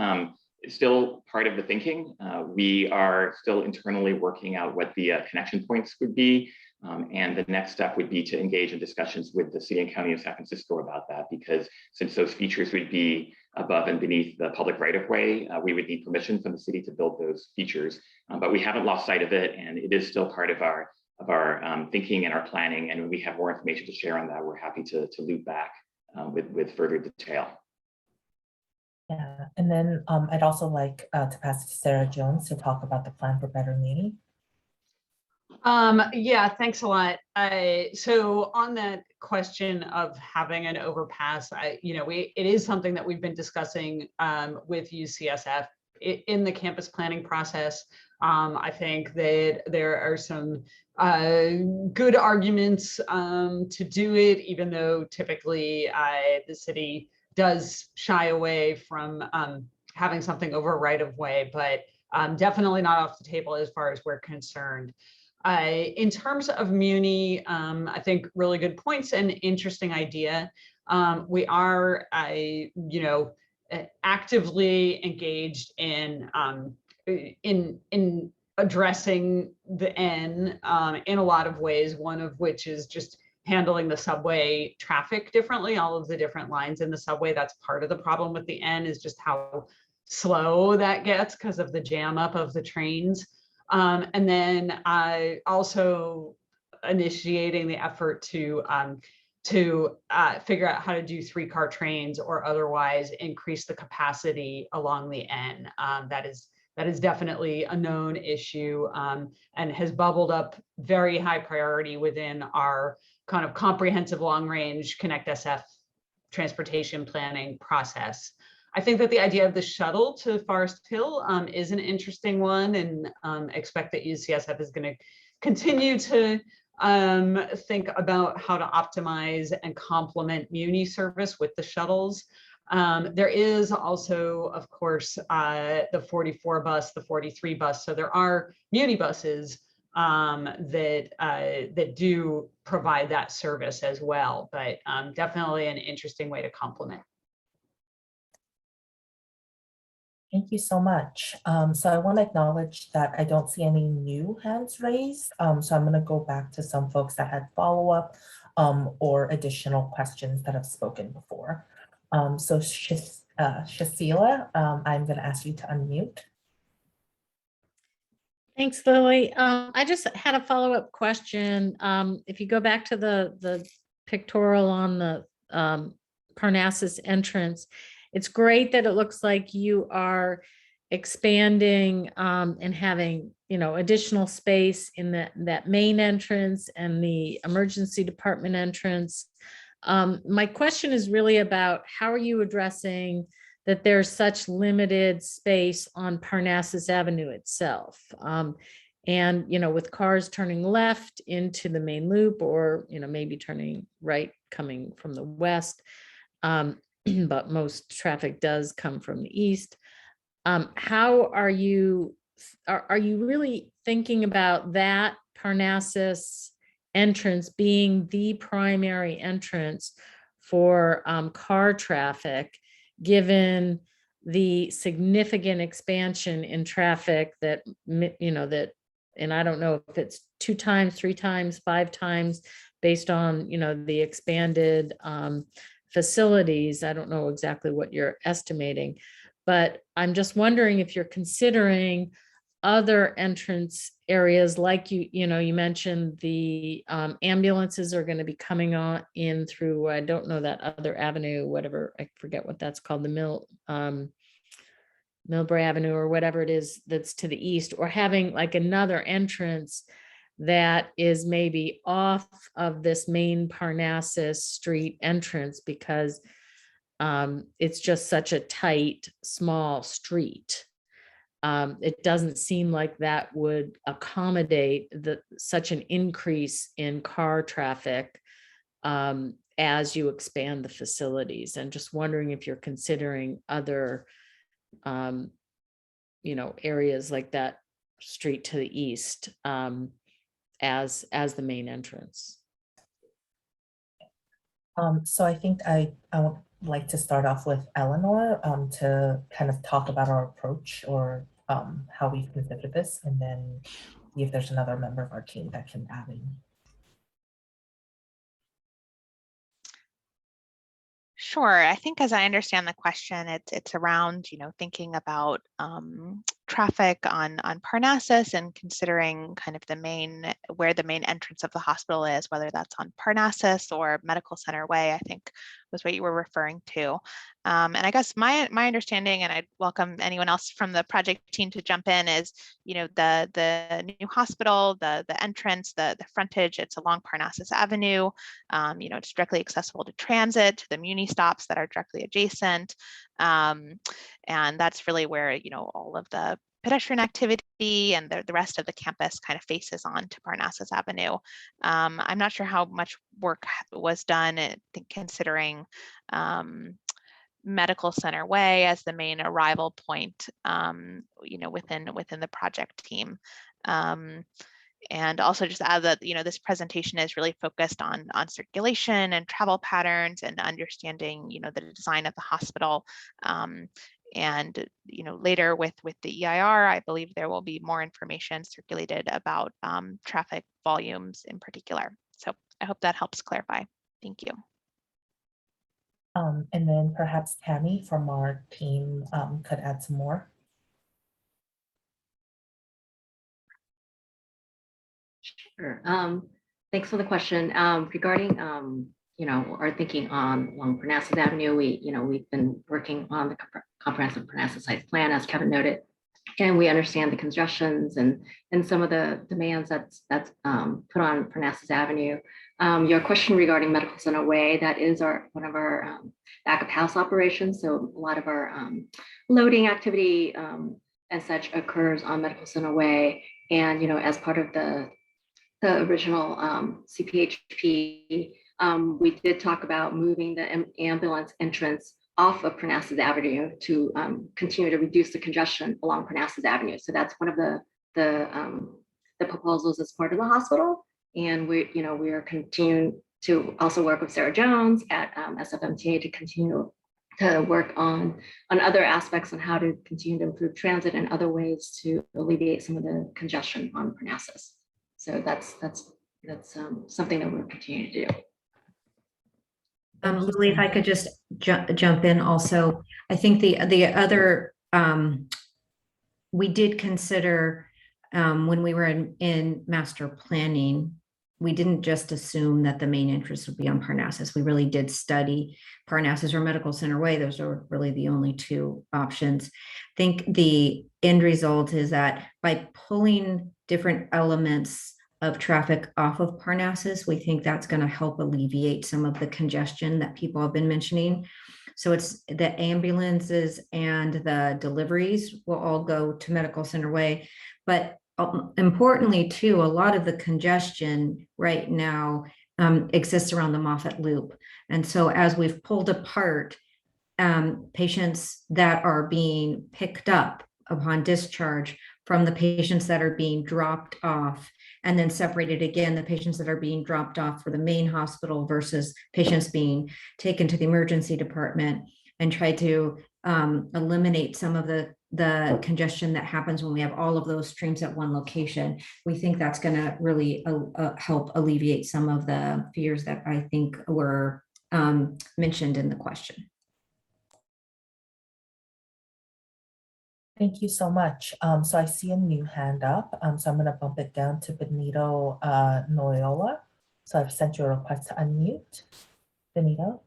[SPEAKER 10] still part of the thinking. We are still internally working out what the connection points would be. And the next step would be to engage in discussions with the City and County of San Francisco about that, because since those features would be above and beneath the public right-of-way, we would need permission from the city to build those features. But we haven't lost sight of it, and it is still part of our thinking and our planning. And when we have more information to share on that, we're happy to loop back with further detail.
[SPEAKER 7] Yeah, and then I'd also like to pass it to Sarah Jones to talk about the Plan for Better Muni.
[SPEAKER 11] Yeah, thanks a lot. So on that question of having an overpass, it is something that we've been discussing with UCSF in the campus planning process. I think that there are some good arguments to do it, even though typically the city does shy away from having something over right of way, but definitely not off the table as far as we're concerned. In terms of Muni, I think really good points and interesting idea. We are, actively engaged in addressing the N in a lot of ways. One of which is just handling the subway traffic differently. All of the different lines in the subway. That's part of the problem with the N, is just how slow that gets because of the jam up of the trains. And then also initiating the effort to figure out how to do 3-car trains or otherwise increase the capacity along the N. That that is definitely a known issue and has bubbled up very high priority within our kind of comprehensive long-range Connect SF transportation planning process. I think that the idea of the shuttle to Forest Hill is an interesting one, and expect that UCSF is going to continue to think about how to optimize and complement Muni service with the shuttles. There is also, of course, the 44 bus, the 43 bus. So there are Muni buses that do provide that service as well, but definitely an interesting way to complement.
[SPEAKER 7] Thank you so much. So I want to acknowledge that I don't see any new hands raised. So I'm going to go back to some folks that had follow-up or additional questions that have spoken before. So Shasila, I'm going to ask you to unmute.
[SPEAKER 6] Thanks, Lily. I just had a follow-up question. If you go back to the pictorial on the Parnassus entrance, it's great that it looks like you are expanding and having, additional space in that main entrance and the emergency department entrance. My question is really about how are you addressing that there's such limited space on Parnassus Avenue itself? And, with cars turning left into the main loop or, maybe turning right coming from the west. But most traffic does come from the east. How are you really thinking about that Parnassus entrance being the primary entrance for car traffic, given the significant expansion in traffic that, and I don't know if it's 2 times, 3 times, 5 times based on, the expanded facilities. I don't know exactly what you're estimating, but I'm just wondering if you're considering other entrance areas like you mentioned the ambulances are going to be coming on in through, I don't know that other avenue, whatever, I forget what that's called, the Millbrae Avenue or whatever it is that's to the east, or having like another entrance that is maybe off of this main Parnassus Street entrance, because it's just such a tight, small street. It doesn't seem like that would accommodate such an increase in car traffic as you expand the facilities. And just wondering if you're considering other, areas like that street to the east as the main entrance.
[SPEAKER 7] So I think I would like to start off with Eleanor to kind of talk about our approach or how we've considered this, and then see if there's another member of our team that can add in.
[SPEAKER 3] Sure. I think as I understand the question, it's around, thinking about traffic on Parnassus and considering kind of where the main entrance of the hospital is, whether that's on Parnassus or Medical Center Way, I think was what you were referring to. And I guess my understanding, and I'd welcome anyone else from the project team to jump in, is, the new hospital, the entrance, the frontage, it's along Parnassus Avenue. It's directly accessible to transit, to the Muni stops that are directly adjacent. And that's really where, all of the pedestrian activity and the rest of the campus kind of faces on to Parnassus Avenue. I'm not sure how much work was done, I think, considering Medical Center Way as the main arrival point, within the project team. And also just add that, this presentation is really focused on circulation and travel patterns and understanding, the design of the hospital. And, later with the EIR, I believe there will be more information circulated about traffic volumes in particular. So I hope that helps clarify. Thank you.
[SPEAKER 7] And then perhaps Tammy from our team could add some more.
[SPEAKER 16] Sure. Thanks for the question. Regarding our thinking along Parnassus Avenue, we've been working on the comprehensive Parnassus Heights plan, as Kevin noted. and we understand the congestions and some of the demands that's put on Parnassus Avenue. Your question regarding Medical Center Way, that is one of our back of house operations. So a lot of our loading activity and such occurs on Medical Center Way. And, as part of the original CPHP, we did talk about moving the ambulance entrance off of Parnassus Avenue to continue to reduce the congestion along Parnassus Avenue. So that's one of the proposals as part of the hospital. And we are continuing to also work with Sarah Jones at SFMTA to continue to work on other aspects on how to continue to improve transit and other ways to alleviate some of the congestion on Parnassus. So that's something that we're continuing to do.
[SPEAKER 2] Lily, if I could just jump in also, I think the other, we did consider when we were in master planning, we didn't just assume that the main interest would be on Parnassus. We really did study Parnassus or Medical Center Way. Those are really the only two options. I think the end result is that by pulling different elements of traffic off of Parnassus, we think that's going to help alleviate some of the congestion that people have been mentioning. So it's the ambulances and the deliveries will all go to Medical Center Way. But importantly, too, a lot of the congestion right now exists around the Moffett Loop. And so as we've pulled apart patients that are being picked up upon discharge from the patients that are being dropped off, and then separated again, the patients that are being dropped off for the main hospital versus patients being taken to the emergency department, and try to eliminate some of the congestion that happens when we have all of those streams at one location. We think that's going to really help alleviate some of the fears that I think were mentioned in the question.
[SPEAKER 7] Thank you so much. So I see a new hand up. So I'm going to bump it down to Benito Noyola. So I've sent you a request to unmute. Benito.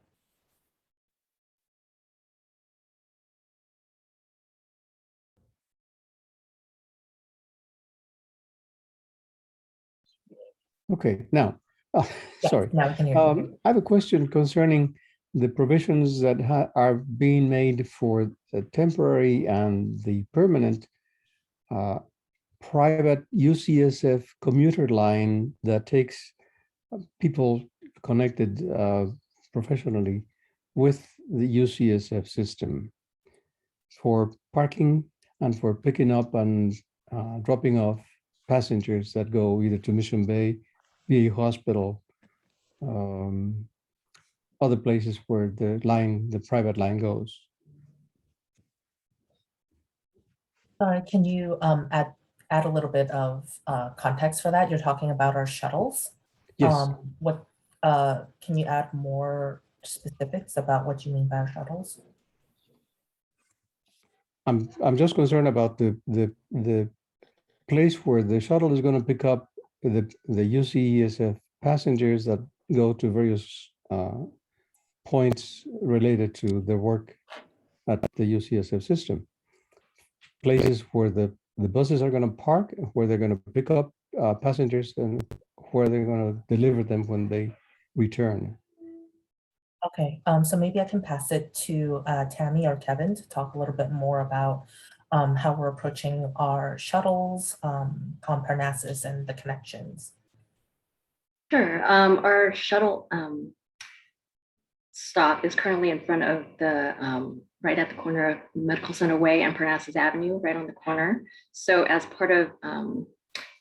[SPEAKER 17] Okay, now,
[SPEAKER 7] Yes,
[SPEAKER 17] sorry.
[SPEAKER 7] now we can hear you.
[SPEAKER 17] I have a question concerning the provisions that are being made for the temporary and the permanent private UCSF commuter line that takes people connected professionally with the UCSF system for parking and for picking up and dropping off passengers that go either to Mission Bay, VA Hospital, other places where the private line goes.
[SPEAKER 7] Sorry, can you add a little bit of context for that? You're talking about our shuttles.
[SPEAKER 17] Yes.
[SPEAKER 7] Can you add more specifics about what you mean by our shuttles?
[SPEAKER 17] I'm just concerned about the place where the shuttle is going to pick up the UCSF passengers that go to various points related to their work at the UCSF system. Places where the buses are going to park, where they're going to pick up passengers, and where they're going to deliver them when they return.
[SPEAKER 7] Okay, so maybe I can pass it to Tammy or Kevin to talk a little bit more about how we're approaching our shuttles on Parnassus and the connections.
[SPEAKER 16] Sure. Our shuttle stop is currently in front of the right at the corner of Medical Center Way and Parnassus Avenue, right on the corner. So as part of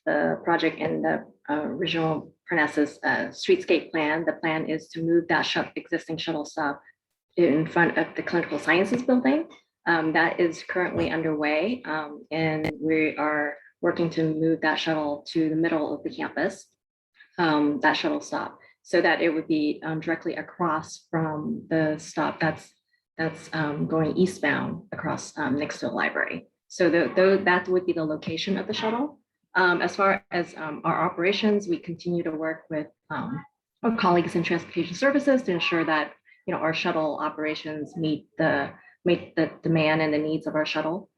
[SPEAKER 16] the project and the original Parnassus streetscape plan, the plan is to move that existing shuttle stop in front of the Clinical Sciences building. That is currently underway, and we are working to move that shuttle to the middle of the campus, that shuttle stop, so that it would be directly across from the stop that's going eastbound across next to the library. So that would be the location of the shuttle. As far as our operations, we continue to work with our colleagues in transportation services to ensure that our shuttle operations meet the demand and the needs of our shuttle.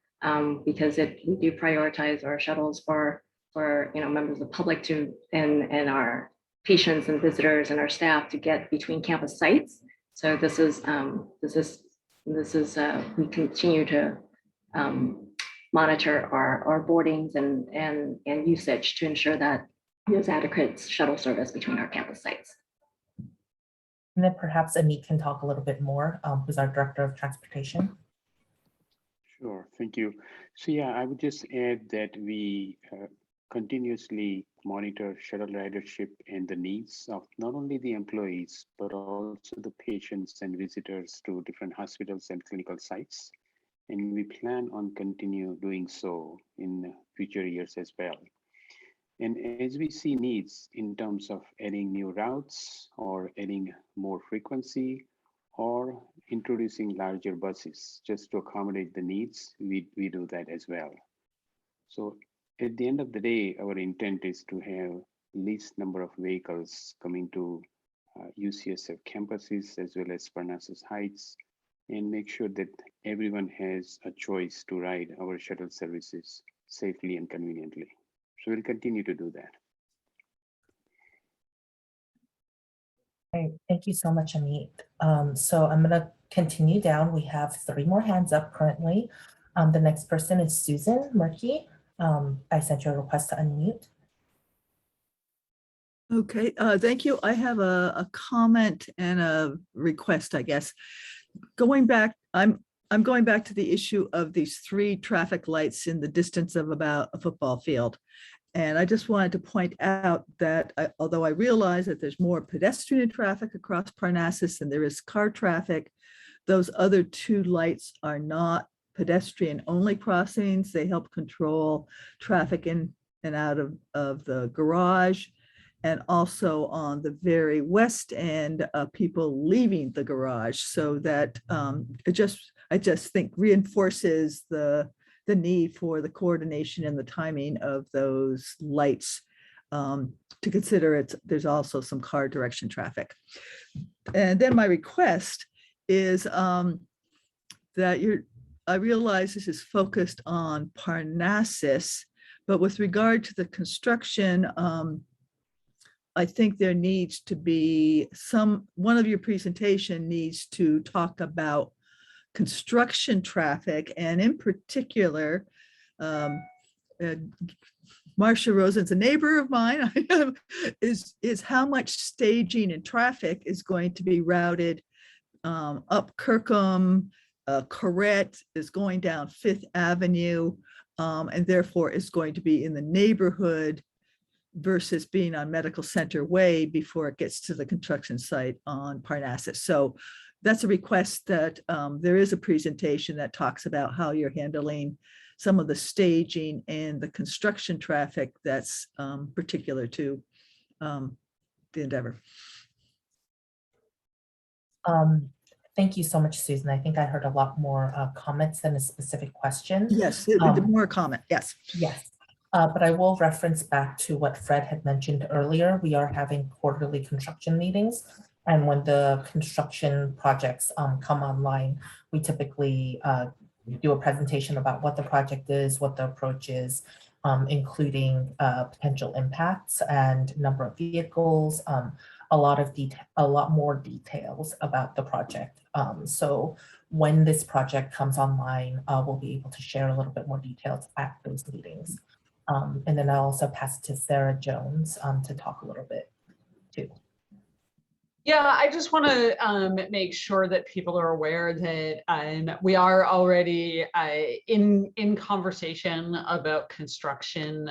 [SPEAKER 16] because we do prioritize our shuttles for members of the public to and our patients and visitors and our staff to get between campus sites. So we continue to monitor our boardings and usage to ensure that there's adequate shuttle service between our campus sites.
[SPEAKER 7] And then perhaps Amit can talk a little bit more, who's our Director of Transportation.
[SPEAKER 18] Sure, thank you. So yeah, I would just add that we continuously monitor shuttle ridership and the needs of not only the employees, but also the patients and visitors to different hospitals and clinical sites. And we plan on continue doing so in future years as well. And as we see needs in terms of adding new routes or adding more frequency or introducing larger buses just to accommodate the needs, we do that as well. So at the end of the day, our intent is to have least number of vehicles coming to UCSF campuses as well as Parnassus Heights, and make sure that everyone has a choice to ride our shuttle services safely and conveniently. So we'll continue to do that.
[SPEAKER 7] Great. Thank you so much, Amit. So I'm going to continue down. We have 3 more hands up currently. The next person is Susan Murky. I sent you a request to unmute.
[SPEAKER 9] Okay, thank you. I have a comment and a request, I guess. Going back, I'm going back to the issue of these 3 traffic lights in the distance of about a football field. And I just wanted to point out that although I realize that there's more pedestrian traffic across Parnassus than there is car traffic, those other 2 lights are not pedestrian only crossings. They help control traffic in and out of the garage, and also on the very west end, people leaving the garage. So that I just think reinforces the need for the coordination and the timing of those lights, to consider there's also some car direction traffic. And then my request is that I realize this is focused on Parnassus, but with regard to the construction, I think there needs to be one of your presentation needs to talk about construction traffic, and in particular, Marcia Rosen's a neighbor of mine, is how much staging and traffic is going to be routed up Kirkham. Corrette is going down 5th Avenue, and therefore is going to be in the neighborhood versus being on Medical Center Way before it gets to the construction site on Parnassus. So that's a request that there is a presentation that talks about how you're handling some of the staging and the construction traffic that's particular to the endeavor.
[SPEAKER 7] Thank you so much, Susan. I think I heard a lot more comments than a specific question.
[SPEAKER 9] Yes, more comment, yes.
[SPEAKER 7] Yes, but I will reference back to what Fred had mentioned earlier. We are having quarterly construction meetings. And when the construction projects come online, we typically do a presentation about what the project is, what the approach is, including potential impacts and number of vehicles, a lot more details about the project. So when this project comes online, we'll be able to share a little bit more details at those meetings. And then I'll also pass it to Sarah Jones to talk a little bit too.
[SPEAKER 11] Yeah, I just want to make sure that people are aware that we are already in conversation about construction.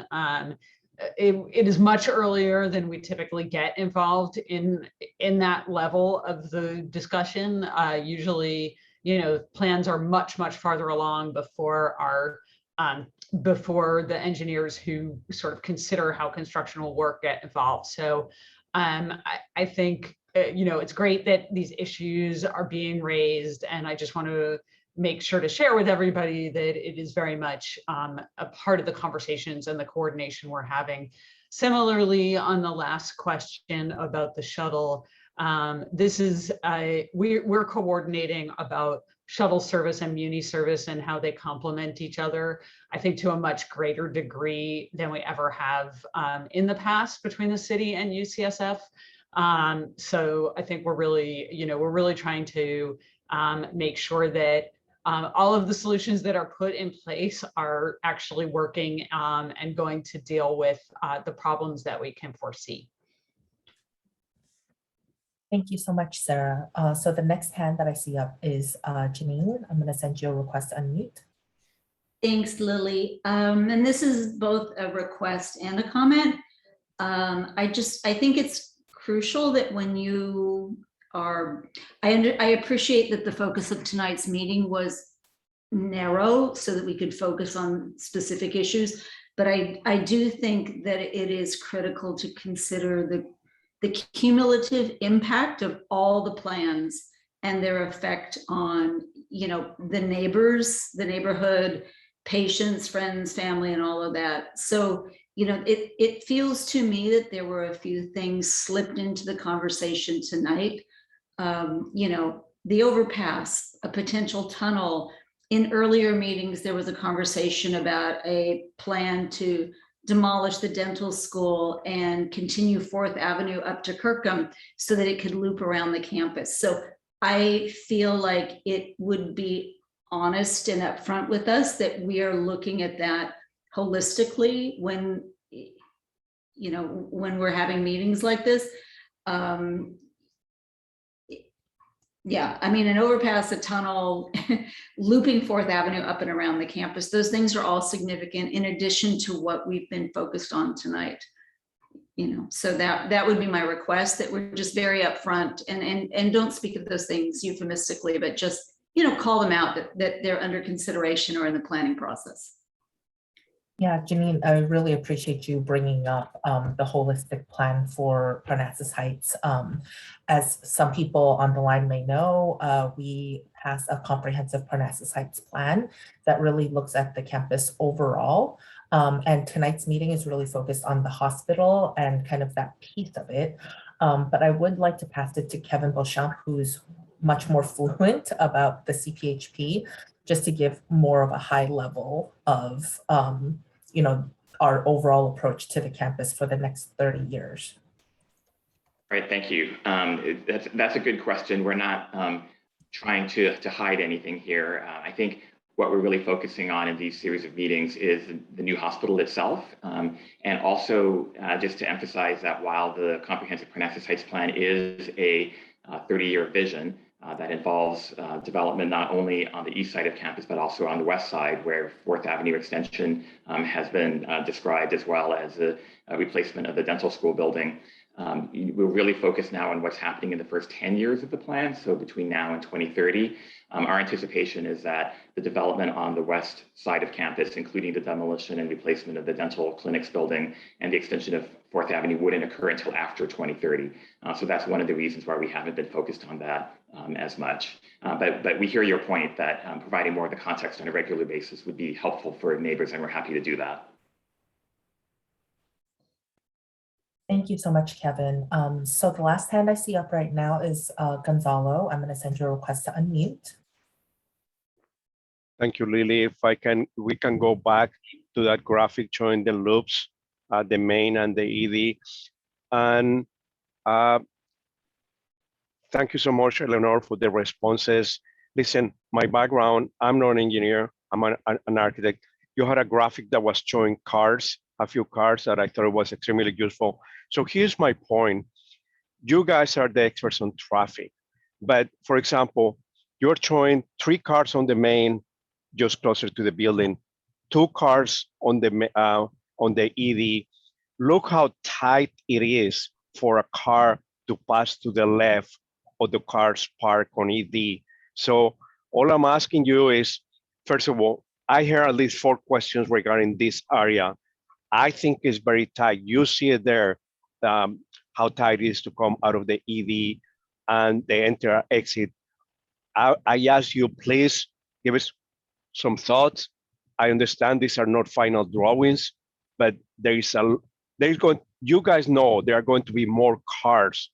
[SPEAKER 11] It is much earlier than we typically get involved in that level of the discussion. Usually, plans are much farther along before the engineers who sort of consider how construction will work get involved. So I think it's great that these issues are being raised, and I just want to make sure to share with everybody that it is very much a part of the conversations and the coordination we're having. Similarly, on the last question about the shuttle, this is we're coordinating about shuttle service and muni service and how they complement each other, I think to a much greater degree than we ever have in the past between the city and UCSF. So I think we're really trying to make sure that all of the solutions that are put in place are actually working and going to deal with the problems that we can foresee.
[SPEAKER 7] Thank you so much, Sarah. So the next hand that I see up is Janine. I'm going to send you a request to unmute.
[SPEAKER 12] Thanks, Lily. And this is both a request and a comment. I think it's crucial that when you are, I appreciate that the focus of tonight's meeting was narrow so that we could focus on specific issues. But I do think that it is critical to consider the cumulative impact of all the plans and their effect on, the neighbors, the neighborhood, patients, friends, family, and all of that. So, it feels to me that there were a few things slipped into the conversation tonight. The overpass, a potential tunnel. In earlier meetings, there was a conversation about a plan to demolish the dental school and continue 4th Avenue up to Kirkham so that it could loop around the campus. So I feel like it would be honest and upfront with us that we are looking at that holistically when we're having meetings like this. Yeah, I mean, an overpass, a tunnel, looping 4th Avenue up and around the campus, those things are all significant in addition to what we've been focused on tonight. So that would be my request, that we're just very upfront and don't speak of those things euphemistically, but just, call them out that they're under consideration or in the planning process.
[SPEAKER 7] Yeah, Janine, I really appreciate you bringing up the holistic plan for Parnassus Heights. As some people on the line may know, we passed a comprehensive Parnassus Heights plan that really looks at the campus overall. And tonight's meeting is really focused on the hospital and kind of that piece of it. But I would like to pass it to Kevin Beauchamp, who's much more fluent about the CPHP, just to give more of a high level of our overall approach to the campus for the next 30 years.
[SPEAKER 10] Right, thank you. That's a good question. We're not trying to hide anything here. I think what we're really focusing on in these series of meetings is the new hospital itself. And also just to emphasize that while the comprehensive Parnassus Heights plan is a 30-year vision, that involves development not only on the east side of campus, but also on the west side, where 4th Avenue extension has been described, as well as the replacement of the dental school building. We're really focused now on what's happening in the first 10 years of the plan, so between now and 2030. Our anticipation is that the development on the west side of campus, including the demolition and replacement of the dental clinics building and the extension of 4th Avenue, wouldn't occur until after 2030. So that's one of the reasons why we haven't been focused on that as much. But we hear your point that providing more of the context on a regular basis would be helpful for neighbors, and we're happy to do that.
[SPEAKER 7] Thank you so much, Kevin. So the last hand I see up right now is Gonzalo. I'm going to send you a request to unmute.
[SPEAKER 8] Thank you, Lily. If we can go back to that graphic showing the loops, the main and the ED. And thank you so much, Eleanor, for the responses. Listen, my background, I'm not an engineer, I'm an architect. You had a graphic that was showing cars, a few cars that I thought was extremely useful. So here's my point. You guys are the experts on traffic, but for example, you're showing 3 cars on the main, just closer to the building, 2 cars on the ED. Look how tight it is for a car to pass to the left of the cars parked on ED. So all I'm asking you is, first of all, I hear at least 4 questions regarding this area. I think it's very tight. You see it there, how tight it is to come out of the ED and the enter exit. I ask you, please give us some thoughts. I understand these are not final drawings, but you guys know there are going to be more cars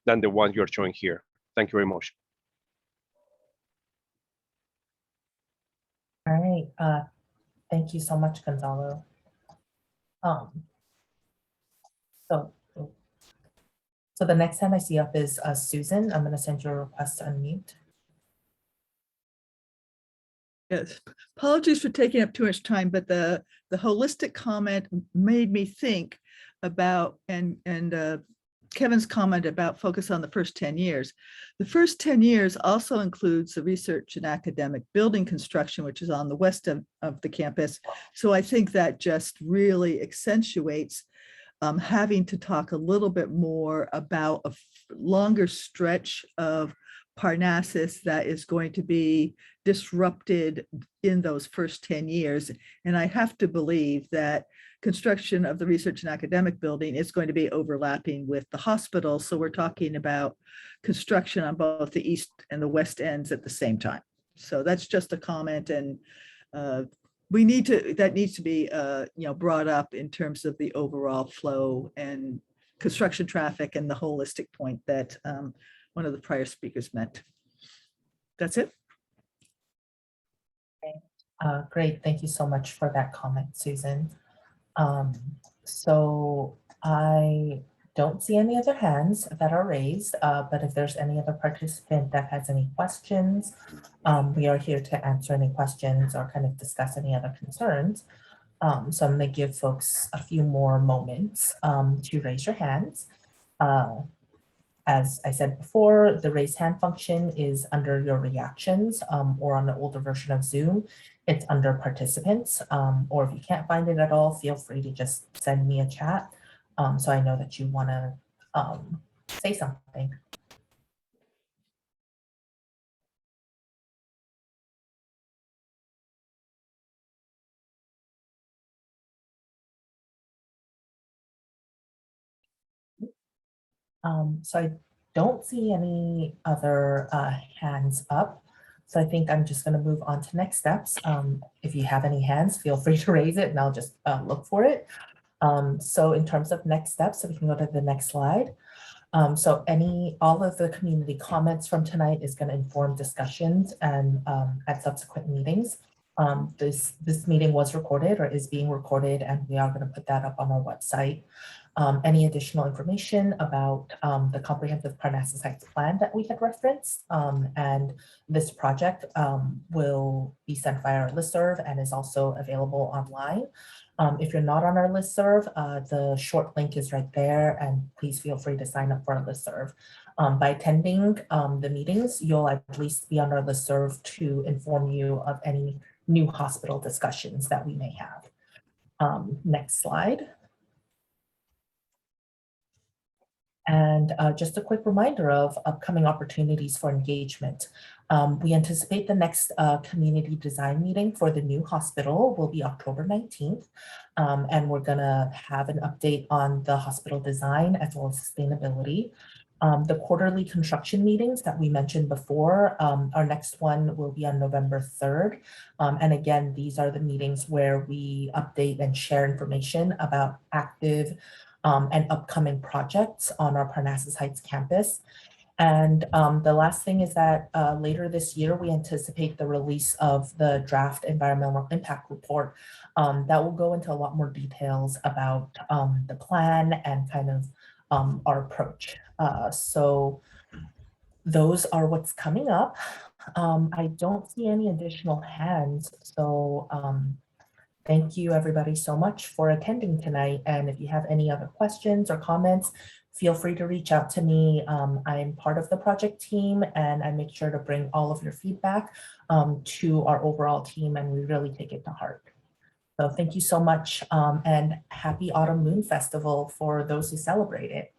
[SPEAKER 8] than the ones you're showing here. Thank you very much.
[SPEAKER 7] All right. Thank you so much, Gonzalo. So the next hand I see up is Susan. I'm going to send you a request to unmute.
[SPEAKER 9] Yes, apologies for taking up too much time, but the holistic comment made me think about, and Kevin's comment about focus on the first 10 years. The first 10 years also includes the research and academic building construction, which is on the west of the campus. So I think that just really accentuates having to talk a little bit more about a longer stretch of Parnassus that is going to be disrupted in those first 10 years. And I have to believe that construction of the research and academic building is going to be overlapping with the hospital. So we're talking about construction on both the east and the west ends at the same time. So that's just a comment, and that needs to be brought up in terms of the overall flow and construction traffic and the holistic point that one of the prior speakers meant. That's it.
[SPEAKER 7] Great, thank you so much for that comment, Susan. So I don't see any other hands that are raised, but if there's any other participant that has any questions, we are here to answer any questions or kind of discuss any other concerns. So I'm going to give folks a few more moments to raise your hands. As I said before, the raise hand function is under your reactions, or on the older version of Zoom, it's under participants, or if you can't find it at all, feel free to just send me a chat so I know that you want to say something. So I don't see any other hands up. So I think I'm just going to move on to next steps. If you have any hands, feel free to raise it and I'll just look for it. So in terms of next steps, so we can go to the next slide. So all of the community comments from tonight is going to inform discussions and at subsequent meetings. This meeting was recorded or is being recorded, and we are going to put that up on our website. Any additional information about the comprehensive Parnassus Heights plan that we had referenced and this project will be sent via our listserv and is also available online. If you're not on our listserv, the short link is right there, and please feel free to sign up for our listserv. By attending the meetings, you'll at least be on our listserv to inform you of any new hospital discussions that we may have. Next slide. And just a quick reminder of upcoming opportunities for engagement. We anticipate the next community design meeting for the new hospital will be October 19th. And we're gonna have an update on the hospital design as well as sustainability. The quarterly construction meetings that we mentioned before, our next one will be on November 3rd. And again, these are the meetings where we update and share information about active and upcoming projects on our Parnassus Heights campus. And the last thing is that later this year, we anticipate the release of the draft environmental impact report that will go into a lot more details about the plan and kind of our approach. So those are what's coming up. I don't see any additional hands. So thank you everybody so much for attending tonight. And if you have any other questions or comments, feel free to reach out to me. I'm part of the project team and I make sure to bring all of your feedback to our overall team, and we really take it to heart. So thank you so much, and happy Autumn Moon Festival for those who celebrate it.